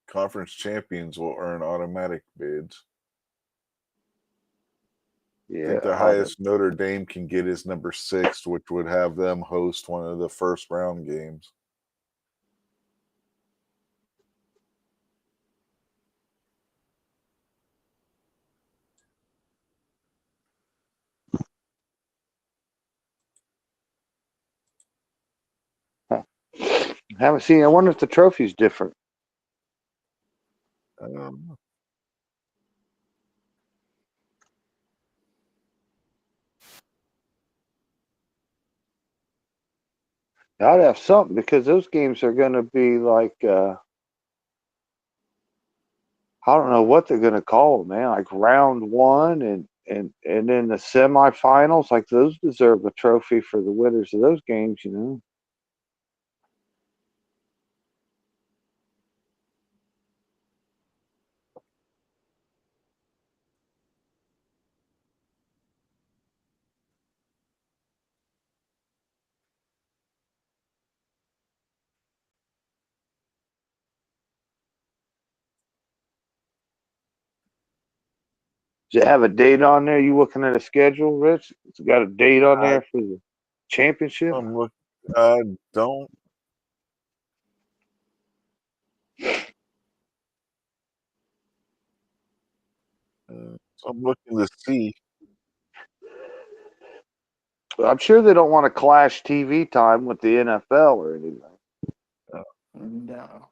conference champions will earn automatic bids. I Yeah, think the highest Notre Dame can get is number 6, which would have them host one of the first round games. haven't seen. I wonder if the trophy's different. Um, I'd have something because those games are going to be like I don't know what they're going to call them, man. Like round 1 and then the semifinals. Like those deserve a trophy for the winners of those games, you know. Does it have a date on there? You looking at a schedule, Rich? It's got a date on I, there for the championship. I'm look. I don't. So I'm looking to see. I'm sure they don't want to clash TV time with the NFL or anything. No.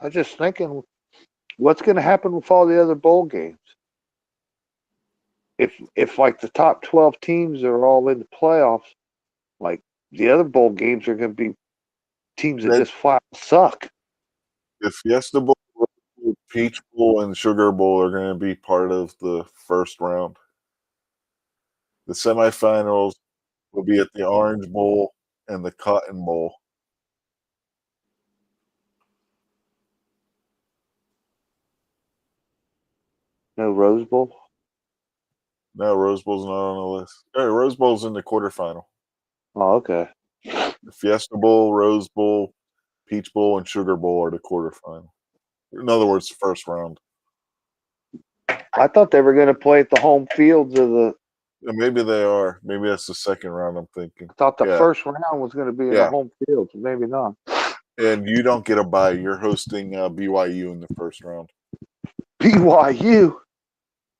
I was just thinking, what's going to happen with all the other bowl games? If like the top 12 teams are all in the playoffs, like the other bowl games are going to be teams that That- just flat suck. The Fiesta Bowl, Peach Bowl, and Sugar Bowl are going to be part of the first round. The semifinals will be at the Orange Bowl and the Cotton Bowl. No Rose Bowl. No, Rose Bowl's not on the list. Rose Bowl's in the quarterfinal. Oh, okay. The Fiesta Bowl, Rose Bowl, Peach Bowl, and Sugar Bowl are the quarterfinal. In other words, the first round. I thought they were going to play at the home fields of the. And maybe they are. Maybe that's the second round, I'm thinking. I thought the Yeah. first round was going to be in the home fields. Maybe not. And you don't get a bye. You're hosting BYU in the first round. BYU.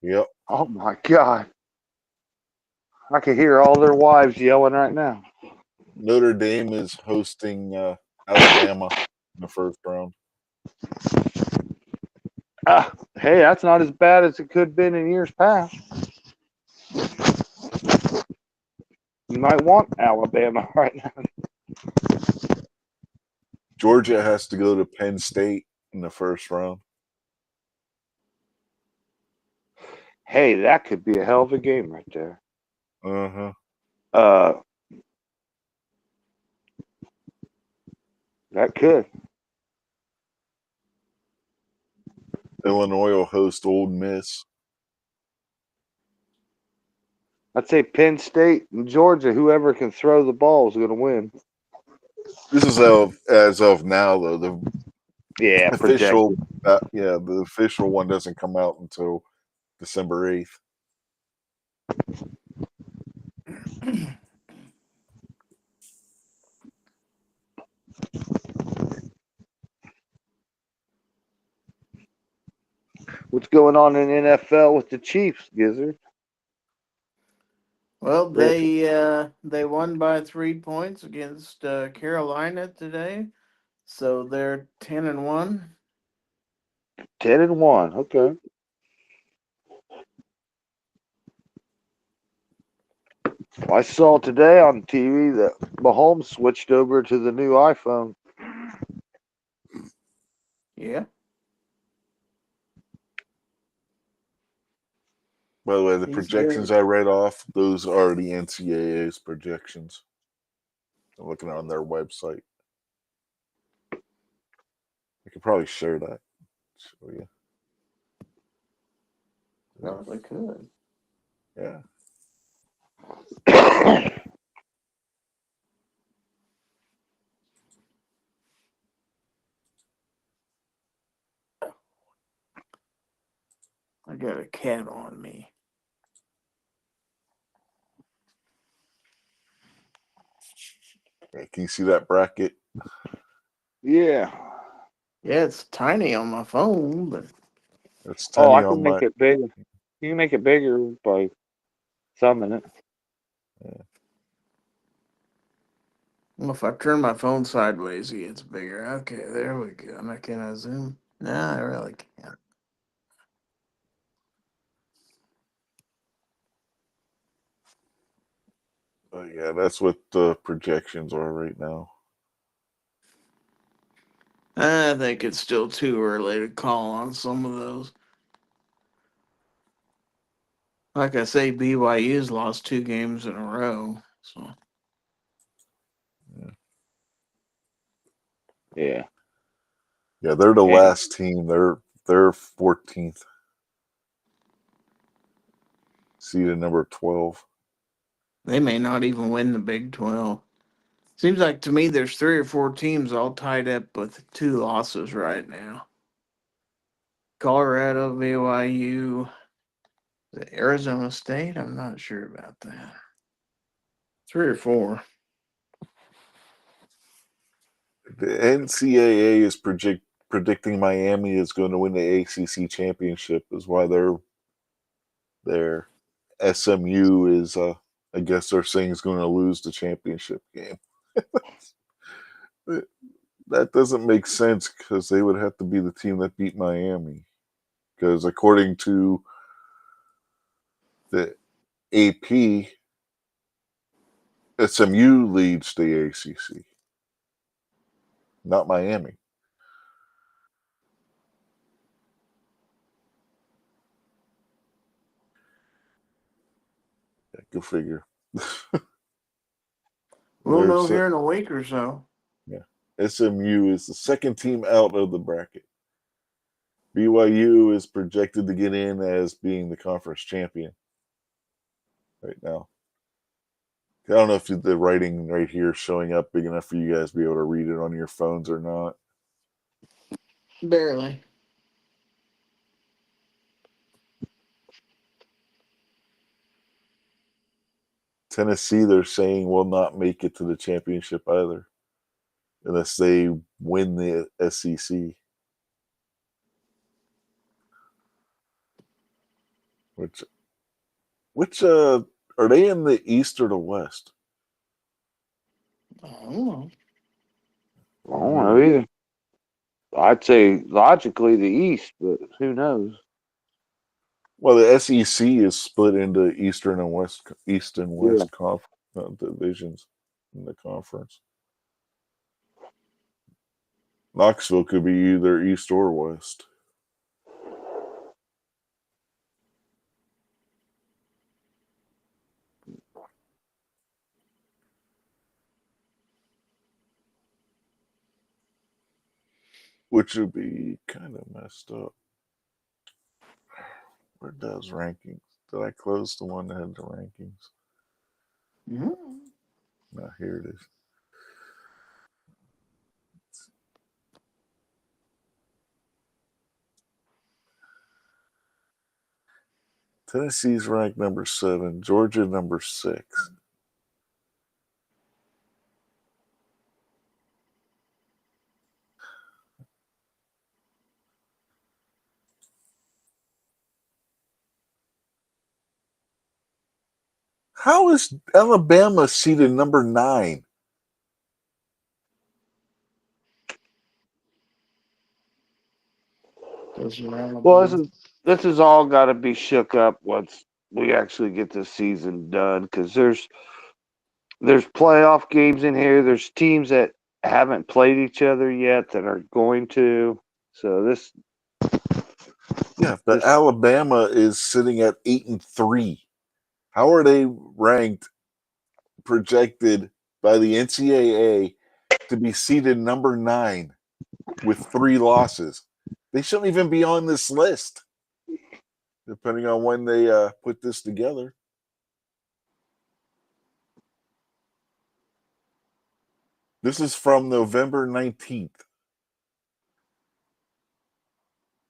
Yep. Oh my God. I can hear all their wives yelling right now. Notre Dame is hosting Alabama in the first round. Hey, that's not as bad as it could have been in years past. You might want Alabama right now. Georgia has to go to Penn State in the first round. Hey, that could be a hell of a game right there. Uh-huh. That could. Illinois will host Old Miss. I'd say Penn State and Georgia, whoever can throw the ball is going to win. This is as of now, though. The Yeah, official, the official one doesn't come out until December 8th. What's going on in NFL with the Chiefs, Gizzard? Well, they won by 3 points against Carolina today, so they're 10-1. 10-1. Okay. I saw today on TV that Mahomes switched over to the new iPhone. Yeah. By the way, the He's projections I read off, those are the NCAA's projections. I'm looking on their website. I could probably share that. Show you. Probably could. Yeah. I got a cat on me. Can you see that bracket? Yeah. Yeah, it's tiny on my phone, but It's tiny Oh, I on can my. make it bigger. You can make it bigger by summing it. well, if I turn my phone sideways, it gets bigger. Okay, there we go. Now, can I zoom? No, I really can't. But yeah, that's what the projections are right now. I think it's still too early to call on some of those. Like I say, BYU's lost 2 games in a row. So Yeah. Yeah, they're the And- last team. They're 14th. Seeded number 12. they may not even win the Big 12. Seems like to me there's 3 or 4 teams all tied up with 2 losses right now. Colorado, BYU, Arizona State. I'm not sure about that. 3 or 4. The NCAA is predicting Miami is going to win the ACC championship. Is why their SMU is. I guess they're saying is going to lose the championship game. That doesn't make sense because they would have to be the team that beat Miami. Because according to the AP, SMU leads the ACC. not Miami. Yeah, go figure. We'll know There's here in a week or so. SMU is the second team out of the bracket. BYU is projected to get in as being the conference champion right now. I don't know if the writing right here is showing up big enough for you guys to be able to read it on your phones or not. Barely. Tennessee, they're saying, will not make it to the championship either unless they win the SEC. Which are they in the East or the West? I don't know. I don't know either. I'd say logically the East, but who knows? Well, the SEC is split into East and West Yeah. divisions in the conference. Knoxville could be either East or West. Which would be kind of messed up. Where does rankings? Did I close the one that had the rankings? Mm-hmm. No, here it is. Tennessee's ranked number 7, Georgia number 6. How is Alabama seated number 9? Well, this is all got to be shook up once we actually get the season done, because there's playoff games in here. There's teams that haven't played each other yet that are going to. So this, but Alabama is sitting at 8-3. How are they ranked, projected by the NCAA to be seated number 9 with 3 losses? They shouldn't even be on this list, depending on when they put this together. This is from November 19th.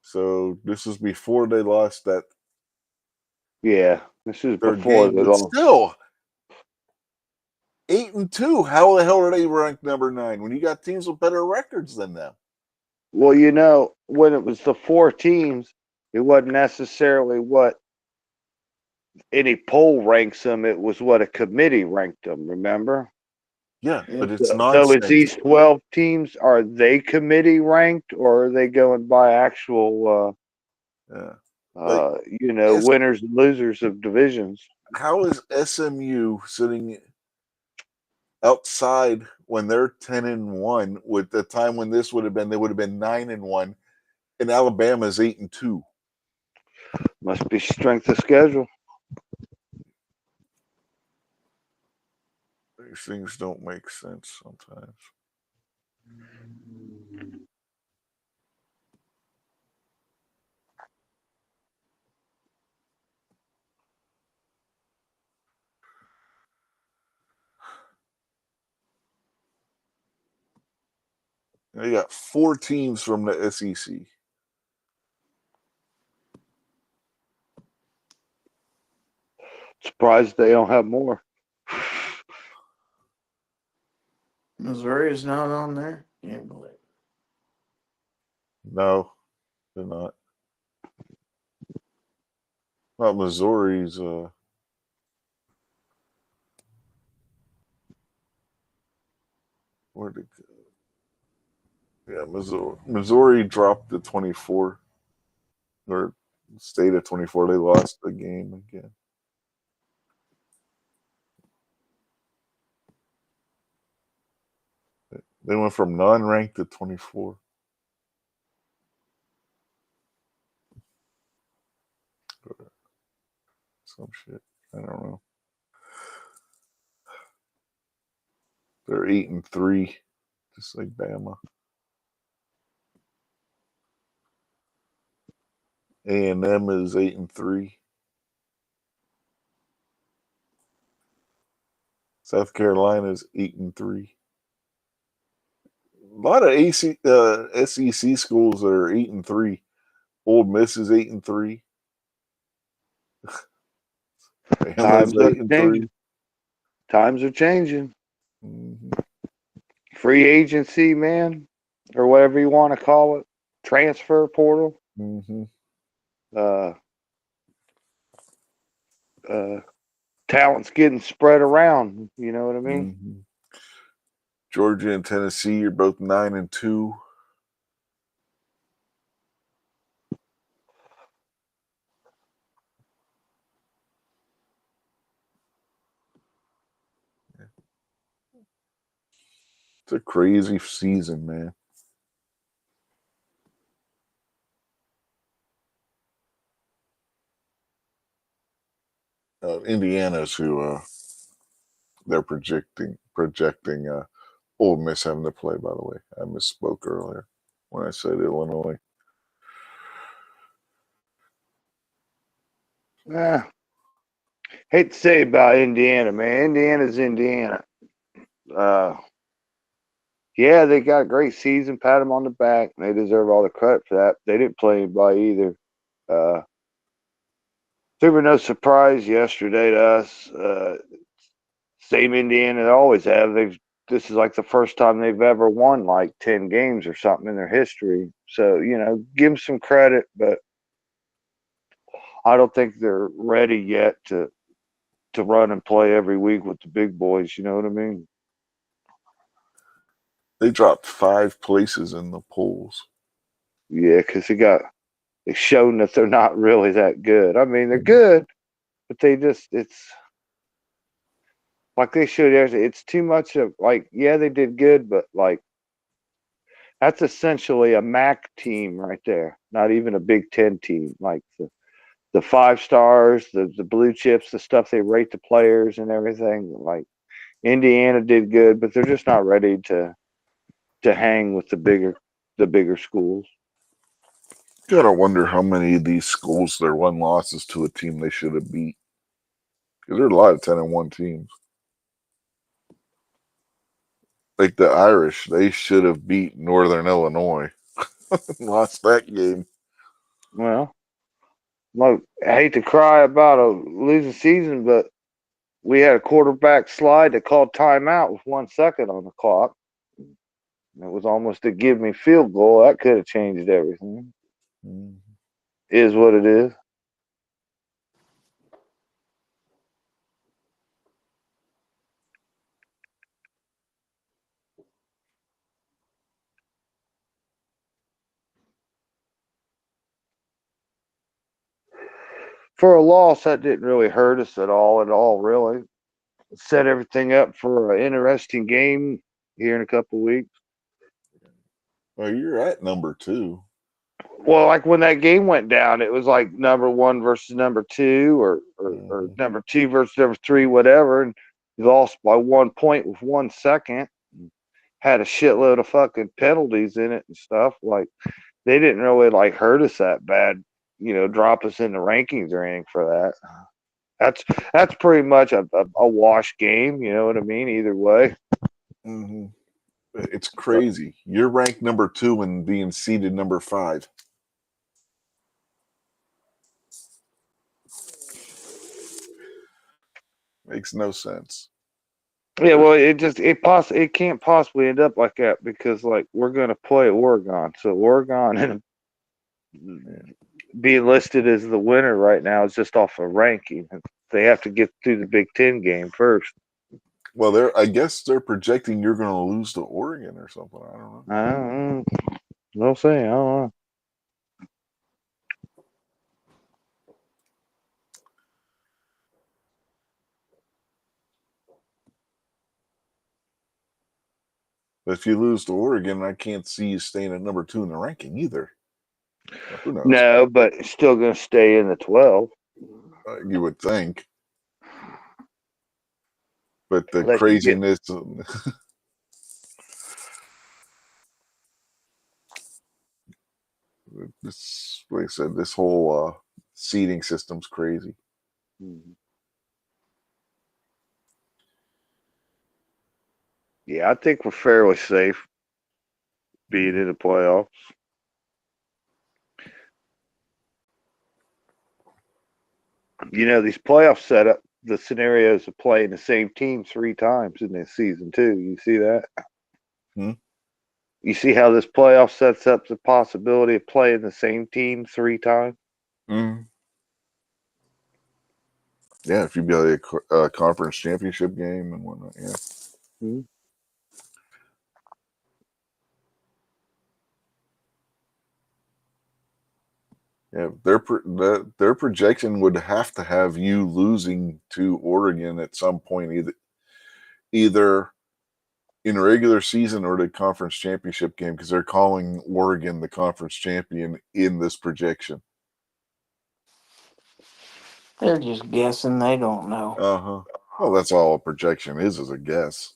So this is before they lost that yeah, this is third before game. they But lost. still, 8-2. How the hell are they ranked number 9 when you got teams with better records than them? Well, when it was the 4 teams, it wasn't necessarily what any poll ranks them. It was what a committee ranked them. Remember? Yeah, but it's So nonsense. is these 12 teams, are they committee ranked, or are they going by actual, winners and losers of divisions? How is SMU sitting outside when they're 10-1 with the time when this would have been, they would have been 9-1, and Alabama's 8-2? Must be strength of schedule. These things don't make sense sometimes. They got 4 teams from the SEC. Surprised they don't have more. Missouri is not on there. Can't believe it. No, they're not. Not Missouri's. Where'd it go? Yeah, Missouri dropped to 24, or stayed at 24. They lost the game again. They went from non-ranked to 24. Some shit. I don't know. They're 8-3, just like Bama. A&M is 8-3. South Carolina is 8-3. A lot of SEC schools are 8-3. Ole Miss is 8-3. Bama's Times are 8-3. changing. Times are changing. Mm-hmm. Free agency, man, or whatever you want to call it. Transfer portal. Mm-hmm. Talent's getting spread around. You know what I mean? Mm-hmm. Georgia and Tennessee are both 9-2. It's a crazy season, man. Indiana's who they're projecting Ole Miss having to play. By the way, I misspoke earlier when I said Illinois. Hate to say about Indiana, man. Indiana's Indiana. Yeah, they got a great season. Pat them on the back. They deserve all the credit for that. They didn't play anybody either. There were no surprise yesterday to us. Same Indiana they always have. This is like the first time they've ever won like 10 games or something in their history. So, give them some credit, but I don't think they're ready yet to run and play every week with the big boys. You know what I mean? They dropped 5 places in the polls. Yeah, because it's shown that they're not really that good. I mean, they're good, but it's like they should. It's too much of like, yeah, they did good, but like that's essentially a MAC team right there, not even a Big Ten team. Like the 5 stars, the blue chips, the stuff they rate the players and everything. Like Indiana did good, but they're just not ready to hang with the bigger schools. Gotta wonder how many of these schools their one losses to a team they should have beat. Because there are a lot of 10-1 teams. Like the Irish, they should have beat Northern Illinois. Lost that game. Well, look, I hate to cry about a losing season, but we had a quarterback slide that called timeout with 1 second on the clock. It was almost a give me field goal. That could have changed everything. Mm. Is what it is. For a loss, that didn't really hurt us at all, really. Set everything up for an interesting game here in a couple of weeks. Well, you're at number 2. Well, like when that game went down, it was like number 1 versus number 2, or number 2 versus number 3, whatever. And you lost by 1 point with 1 second. Had a shitload of fucking penalties in it and stuff. Like they didn't really like hurt us that bad, drop us in the rankings or anything for that. That's pretty much a wash game. You know what I mean? Either way. Mm-hmm. It's crazy. You're ranked number 2 and being seeded number 5. Makes no sense. Yeah, well, it can't possibly end up like that because like we're gonna play Oregon, so Oregon and being listed as the winner right now is just off a ranking. They have to get through the Big Ten game first. Well, I guess they're projecting you're going to lose to Oregon or something. I don't know. I don't know. No say. I don't know. But if you lose to Oregon, I can't see you staying at number 2 in the ranking either. Who knows? No, but it's still going to stay in the 12. You would think. But the Unless you get craziness. This, like I said, this whole seeding system's crazy. Yeah, I think we're fairly safe being in the playoffs. You know, these playoff setup, the scenarios of playing the same team 3 times in this season too. You see that? Hmm? You see how this playoff sets up the possibility of playing the same team 3 times? Mm. Yeah, if you be like a conference championship game and whatnot, yeah. Mm-hmm. Yeah, their projection would have to have you losing to Oregon at some point, either in a regular season or the conference championship game, because they're calling Oregon the conference champion in this projection. They're just guessing. They don't know. Uh-huh. Well, that's all a projection is a guess.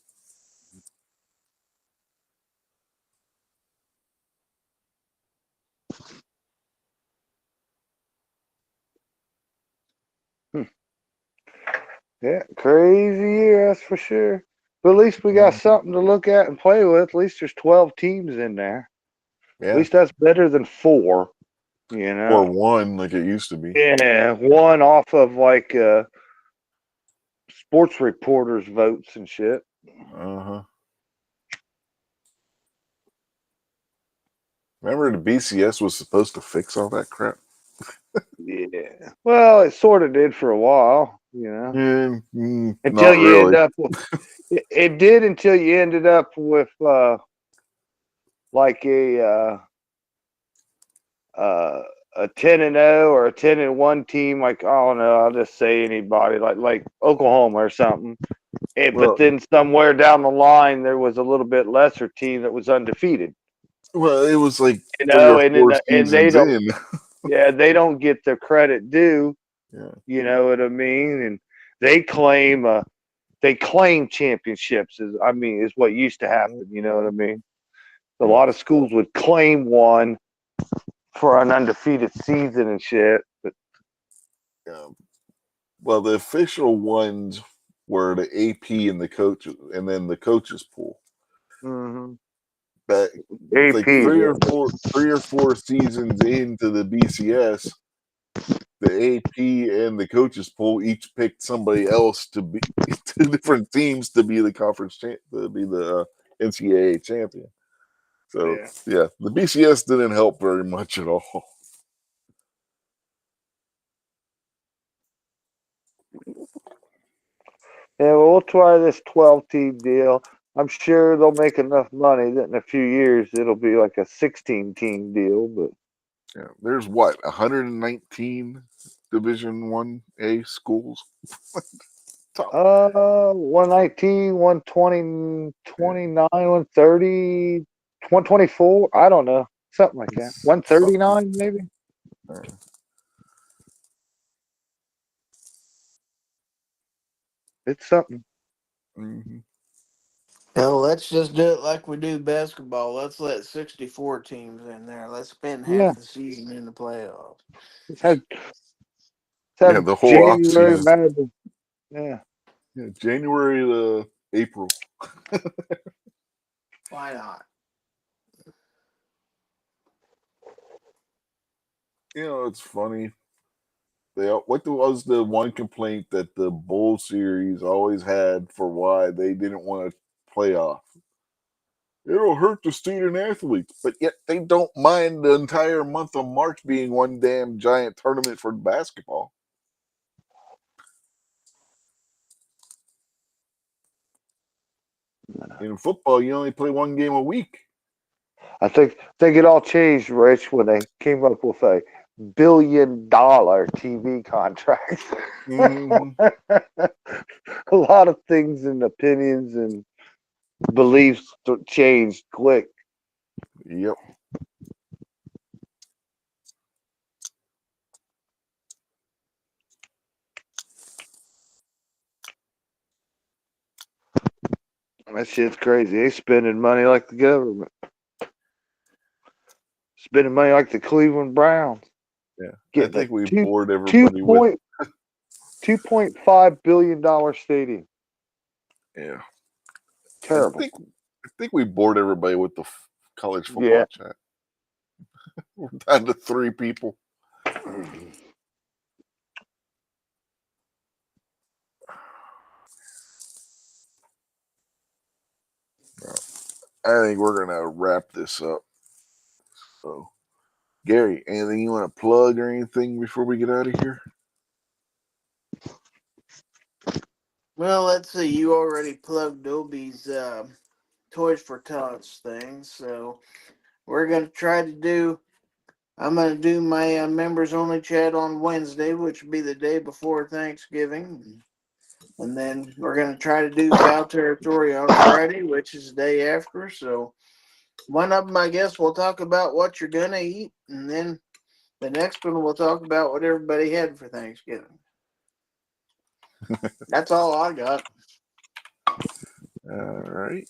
Yeah, crazy year, that's for sure. But at least we got something to look at and play with. At least there's 12 teams in there. Yeah. At least that's better than 4, you know. Or 1 like it used to be. Yeah, 1 off of like sports reporters' votes and shit. Uh-huh. Remember the BCS was supposed to fix all that crap? Yeah. Well, it sort of did for a while, you know. Until Until you end up with it did until you ended up with like a 10-0 or a 10-1 team, like I don't know, I'll just say anybody like Oklahoma or something. But then somewhere down the line there was a little bit lesser team that was undefeated. Well, it was like You 3 know, or 4 seasons in. Yeah, they don't get the credit due. Yeah. You know what I mean? And they claim championships is what used to happen. You know what I mean? A lot of schools would claim one for an undefeated season and shit. But well, the official ones were the AP and the coaches, and then the coaches pool. mm-hmm. But AP, like 3 or 4 seasons into the BCS, the AP and the coaches pool each picked somebody else to be 2 different teams to be the conference to be the NCAA champion. So yeah, the BCS didn't help very much at all. Yeah, well, we'll try this 12-team deal. I'm sure they'll make enough money that in a few years it'll be like a 16-team deal. But yeah, there's what 119 Division 1A schools. 119, 120, 29, 130, 124. I don't know, something like that. 139 maybe. It's something. Mm-hmm. Hell, let's just do it like we do basketball. Let's let 64 teams in there. Let's spend half the season in the playoffs. Let's have the whole off January season. Madness. Yeah, January to April. Why not? You know, it's funny. What was the one complaint that the Bowl series always had for why they didn't want to play off? It'll hurt the student athletes, but yet they don't mind the entire month of March being one damn giant tournament for basketball. In football, you only play 1 game a week. I think it all changed, Rich, when they came up with a $1 billion TV contract. Mm-hmm. A lot of things and opinions and beliefs changed quick. Yep. That shit's crazy. They spending money like the government. Spending money like the Cleveland Browns. Yeah. I Getting think we a bored everybody with. $2.5 billion stadium. Yeah. Terrible. I think we bored everybody with the college football Yeah. chat. We're down to 3 people. I think we're gonna wrap this up. So, Gary, anything you want to plug or anything before we get out of here? Well, let's see. You already plugged Dobie's Toys for Tots thing, so we're gonna try to do. I'm gonna do my members only chat on Wednesday, which will be the day before Thanksgiving, and then we're gonna try to do Foul Territory on Friday, which is the day after. So one of them, I guess, we'll talk about what you're gonna eat, and then the next one we'll talk about what everybody had for Thanksgiving. That's all I got. All right.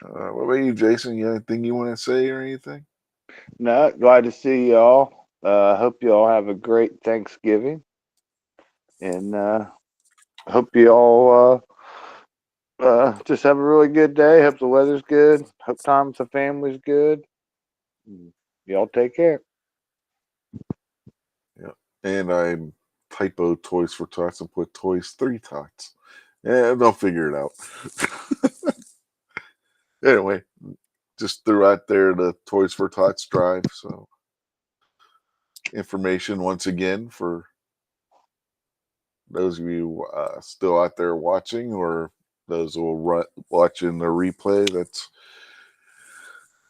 What about you, Jason? You anything you want to say or anything? No, glad to see y'all. Hope y'all have a great Thanksgiving. And hope you all just have a really good day. Hope the weather's good. Hope time with the family's good. Y'all take care. Yeah. And I typo Toys for Tots and put Toys 3 Tots. Yeah, they'll figure it out. Anyway, just threw out there the Toys for Tots drive. So, information once again for those of you still out there watching, or those who will watch in the replay. That's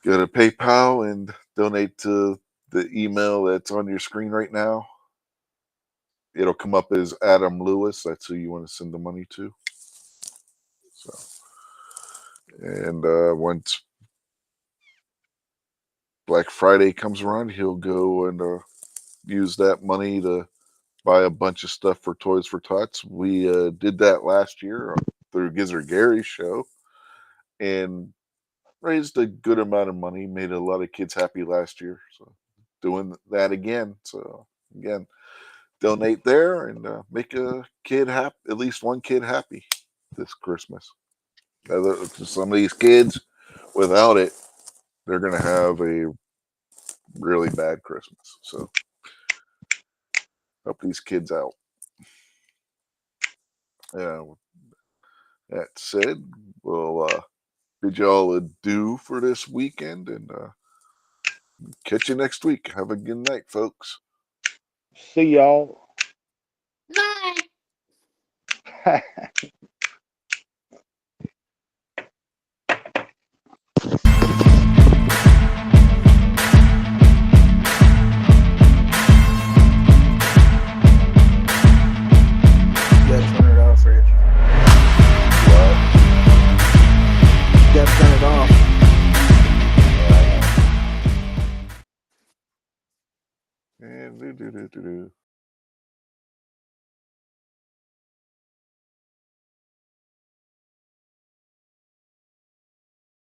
go to PayPal and donate to the email that's on your screen right now. It'll come up as Adam Lewis. That's who you want to send the money to. So, and once Black Friday comes around, he'll go and use that money to buy a bunch of stuff for Toys for Tots. We did that last year through Gizzard Gary's show and raised a good amount of money, made a lot of kids happy last year. So doing that again. So again, donate there and make a kid happy, at least one kid happy this Christmas. Some of these kids, without it, they're going to have a really bad Christmas. So help these kids out. That said, we'll bid y'all adieu for this weekend and catch you next week. Have a good night, folks. See y'all. Night. You gotta turn it off, Rich. You gotta turn it off. And do.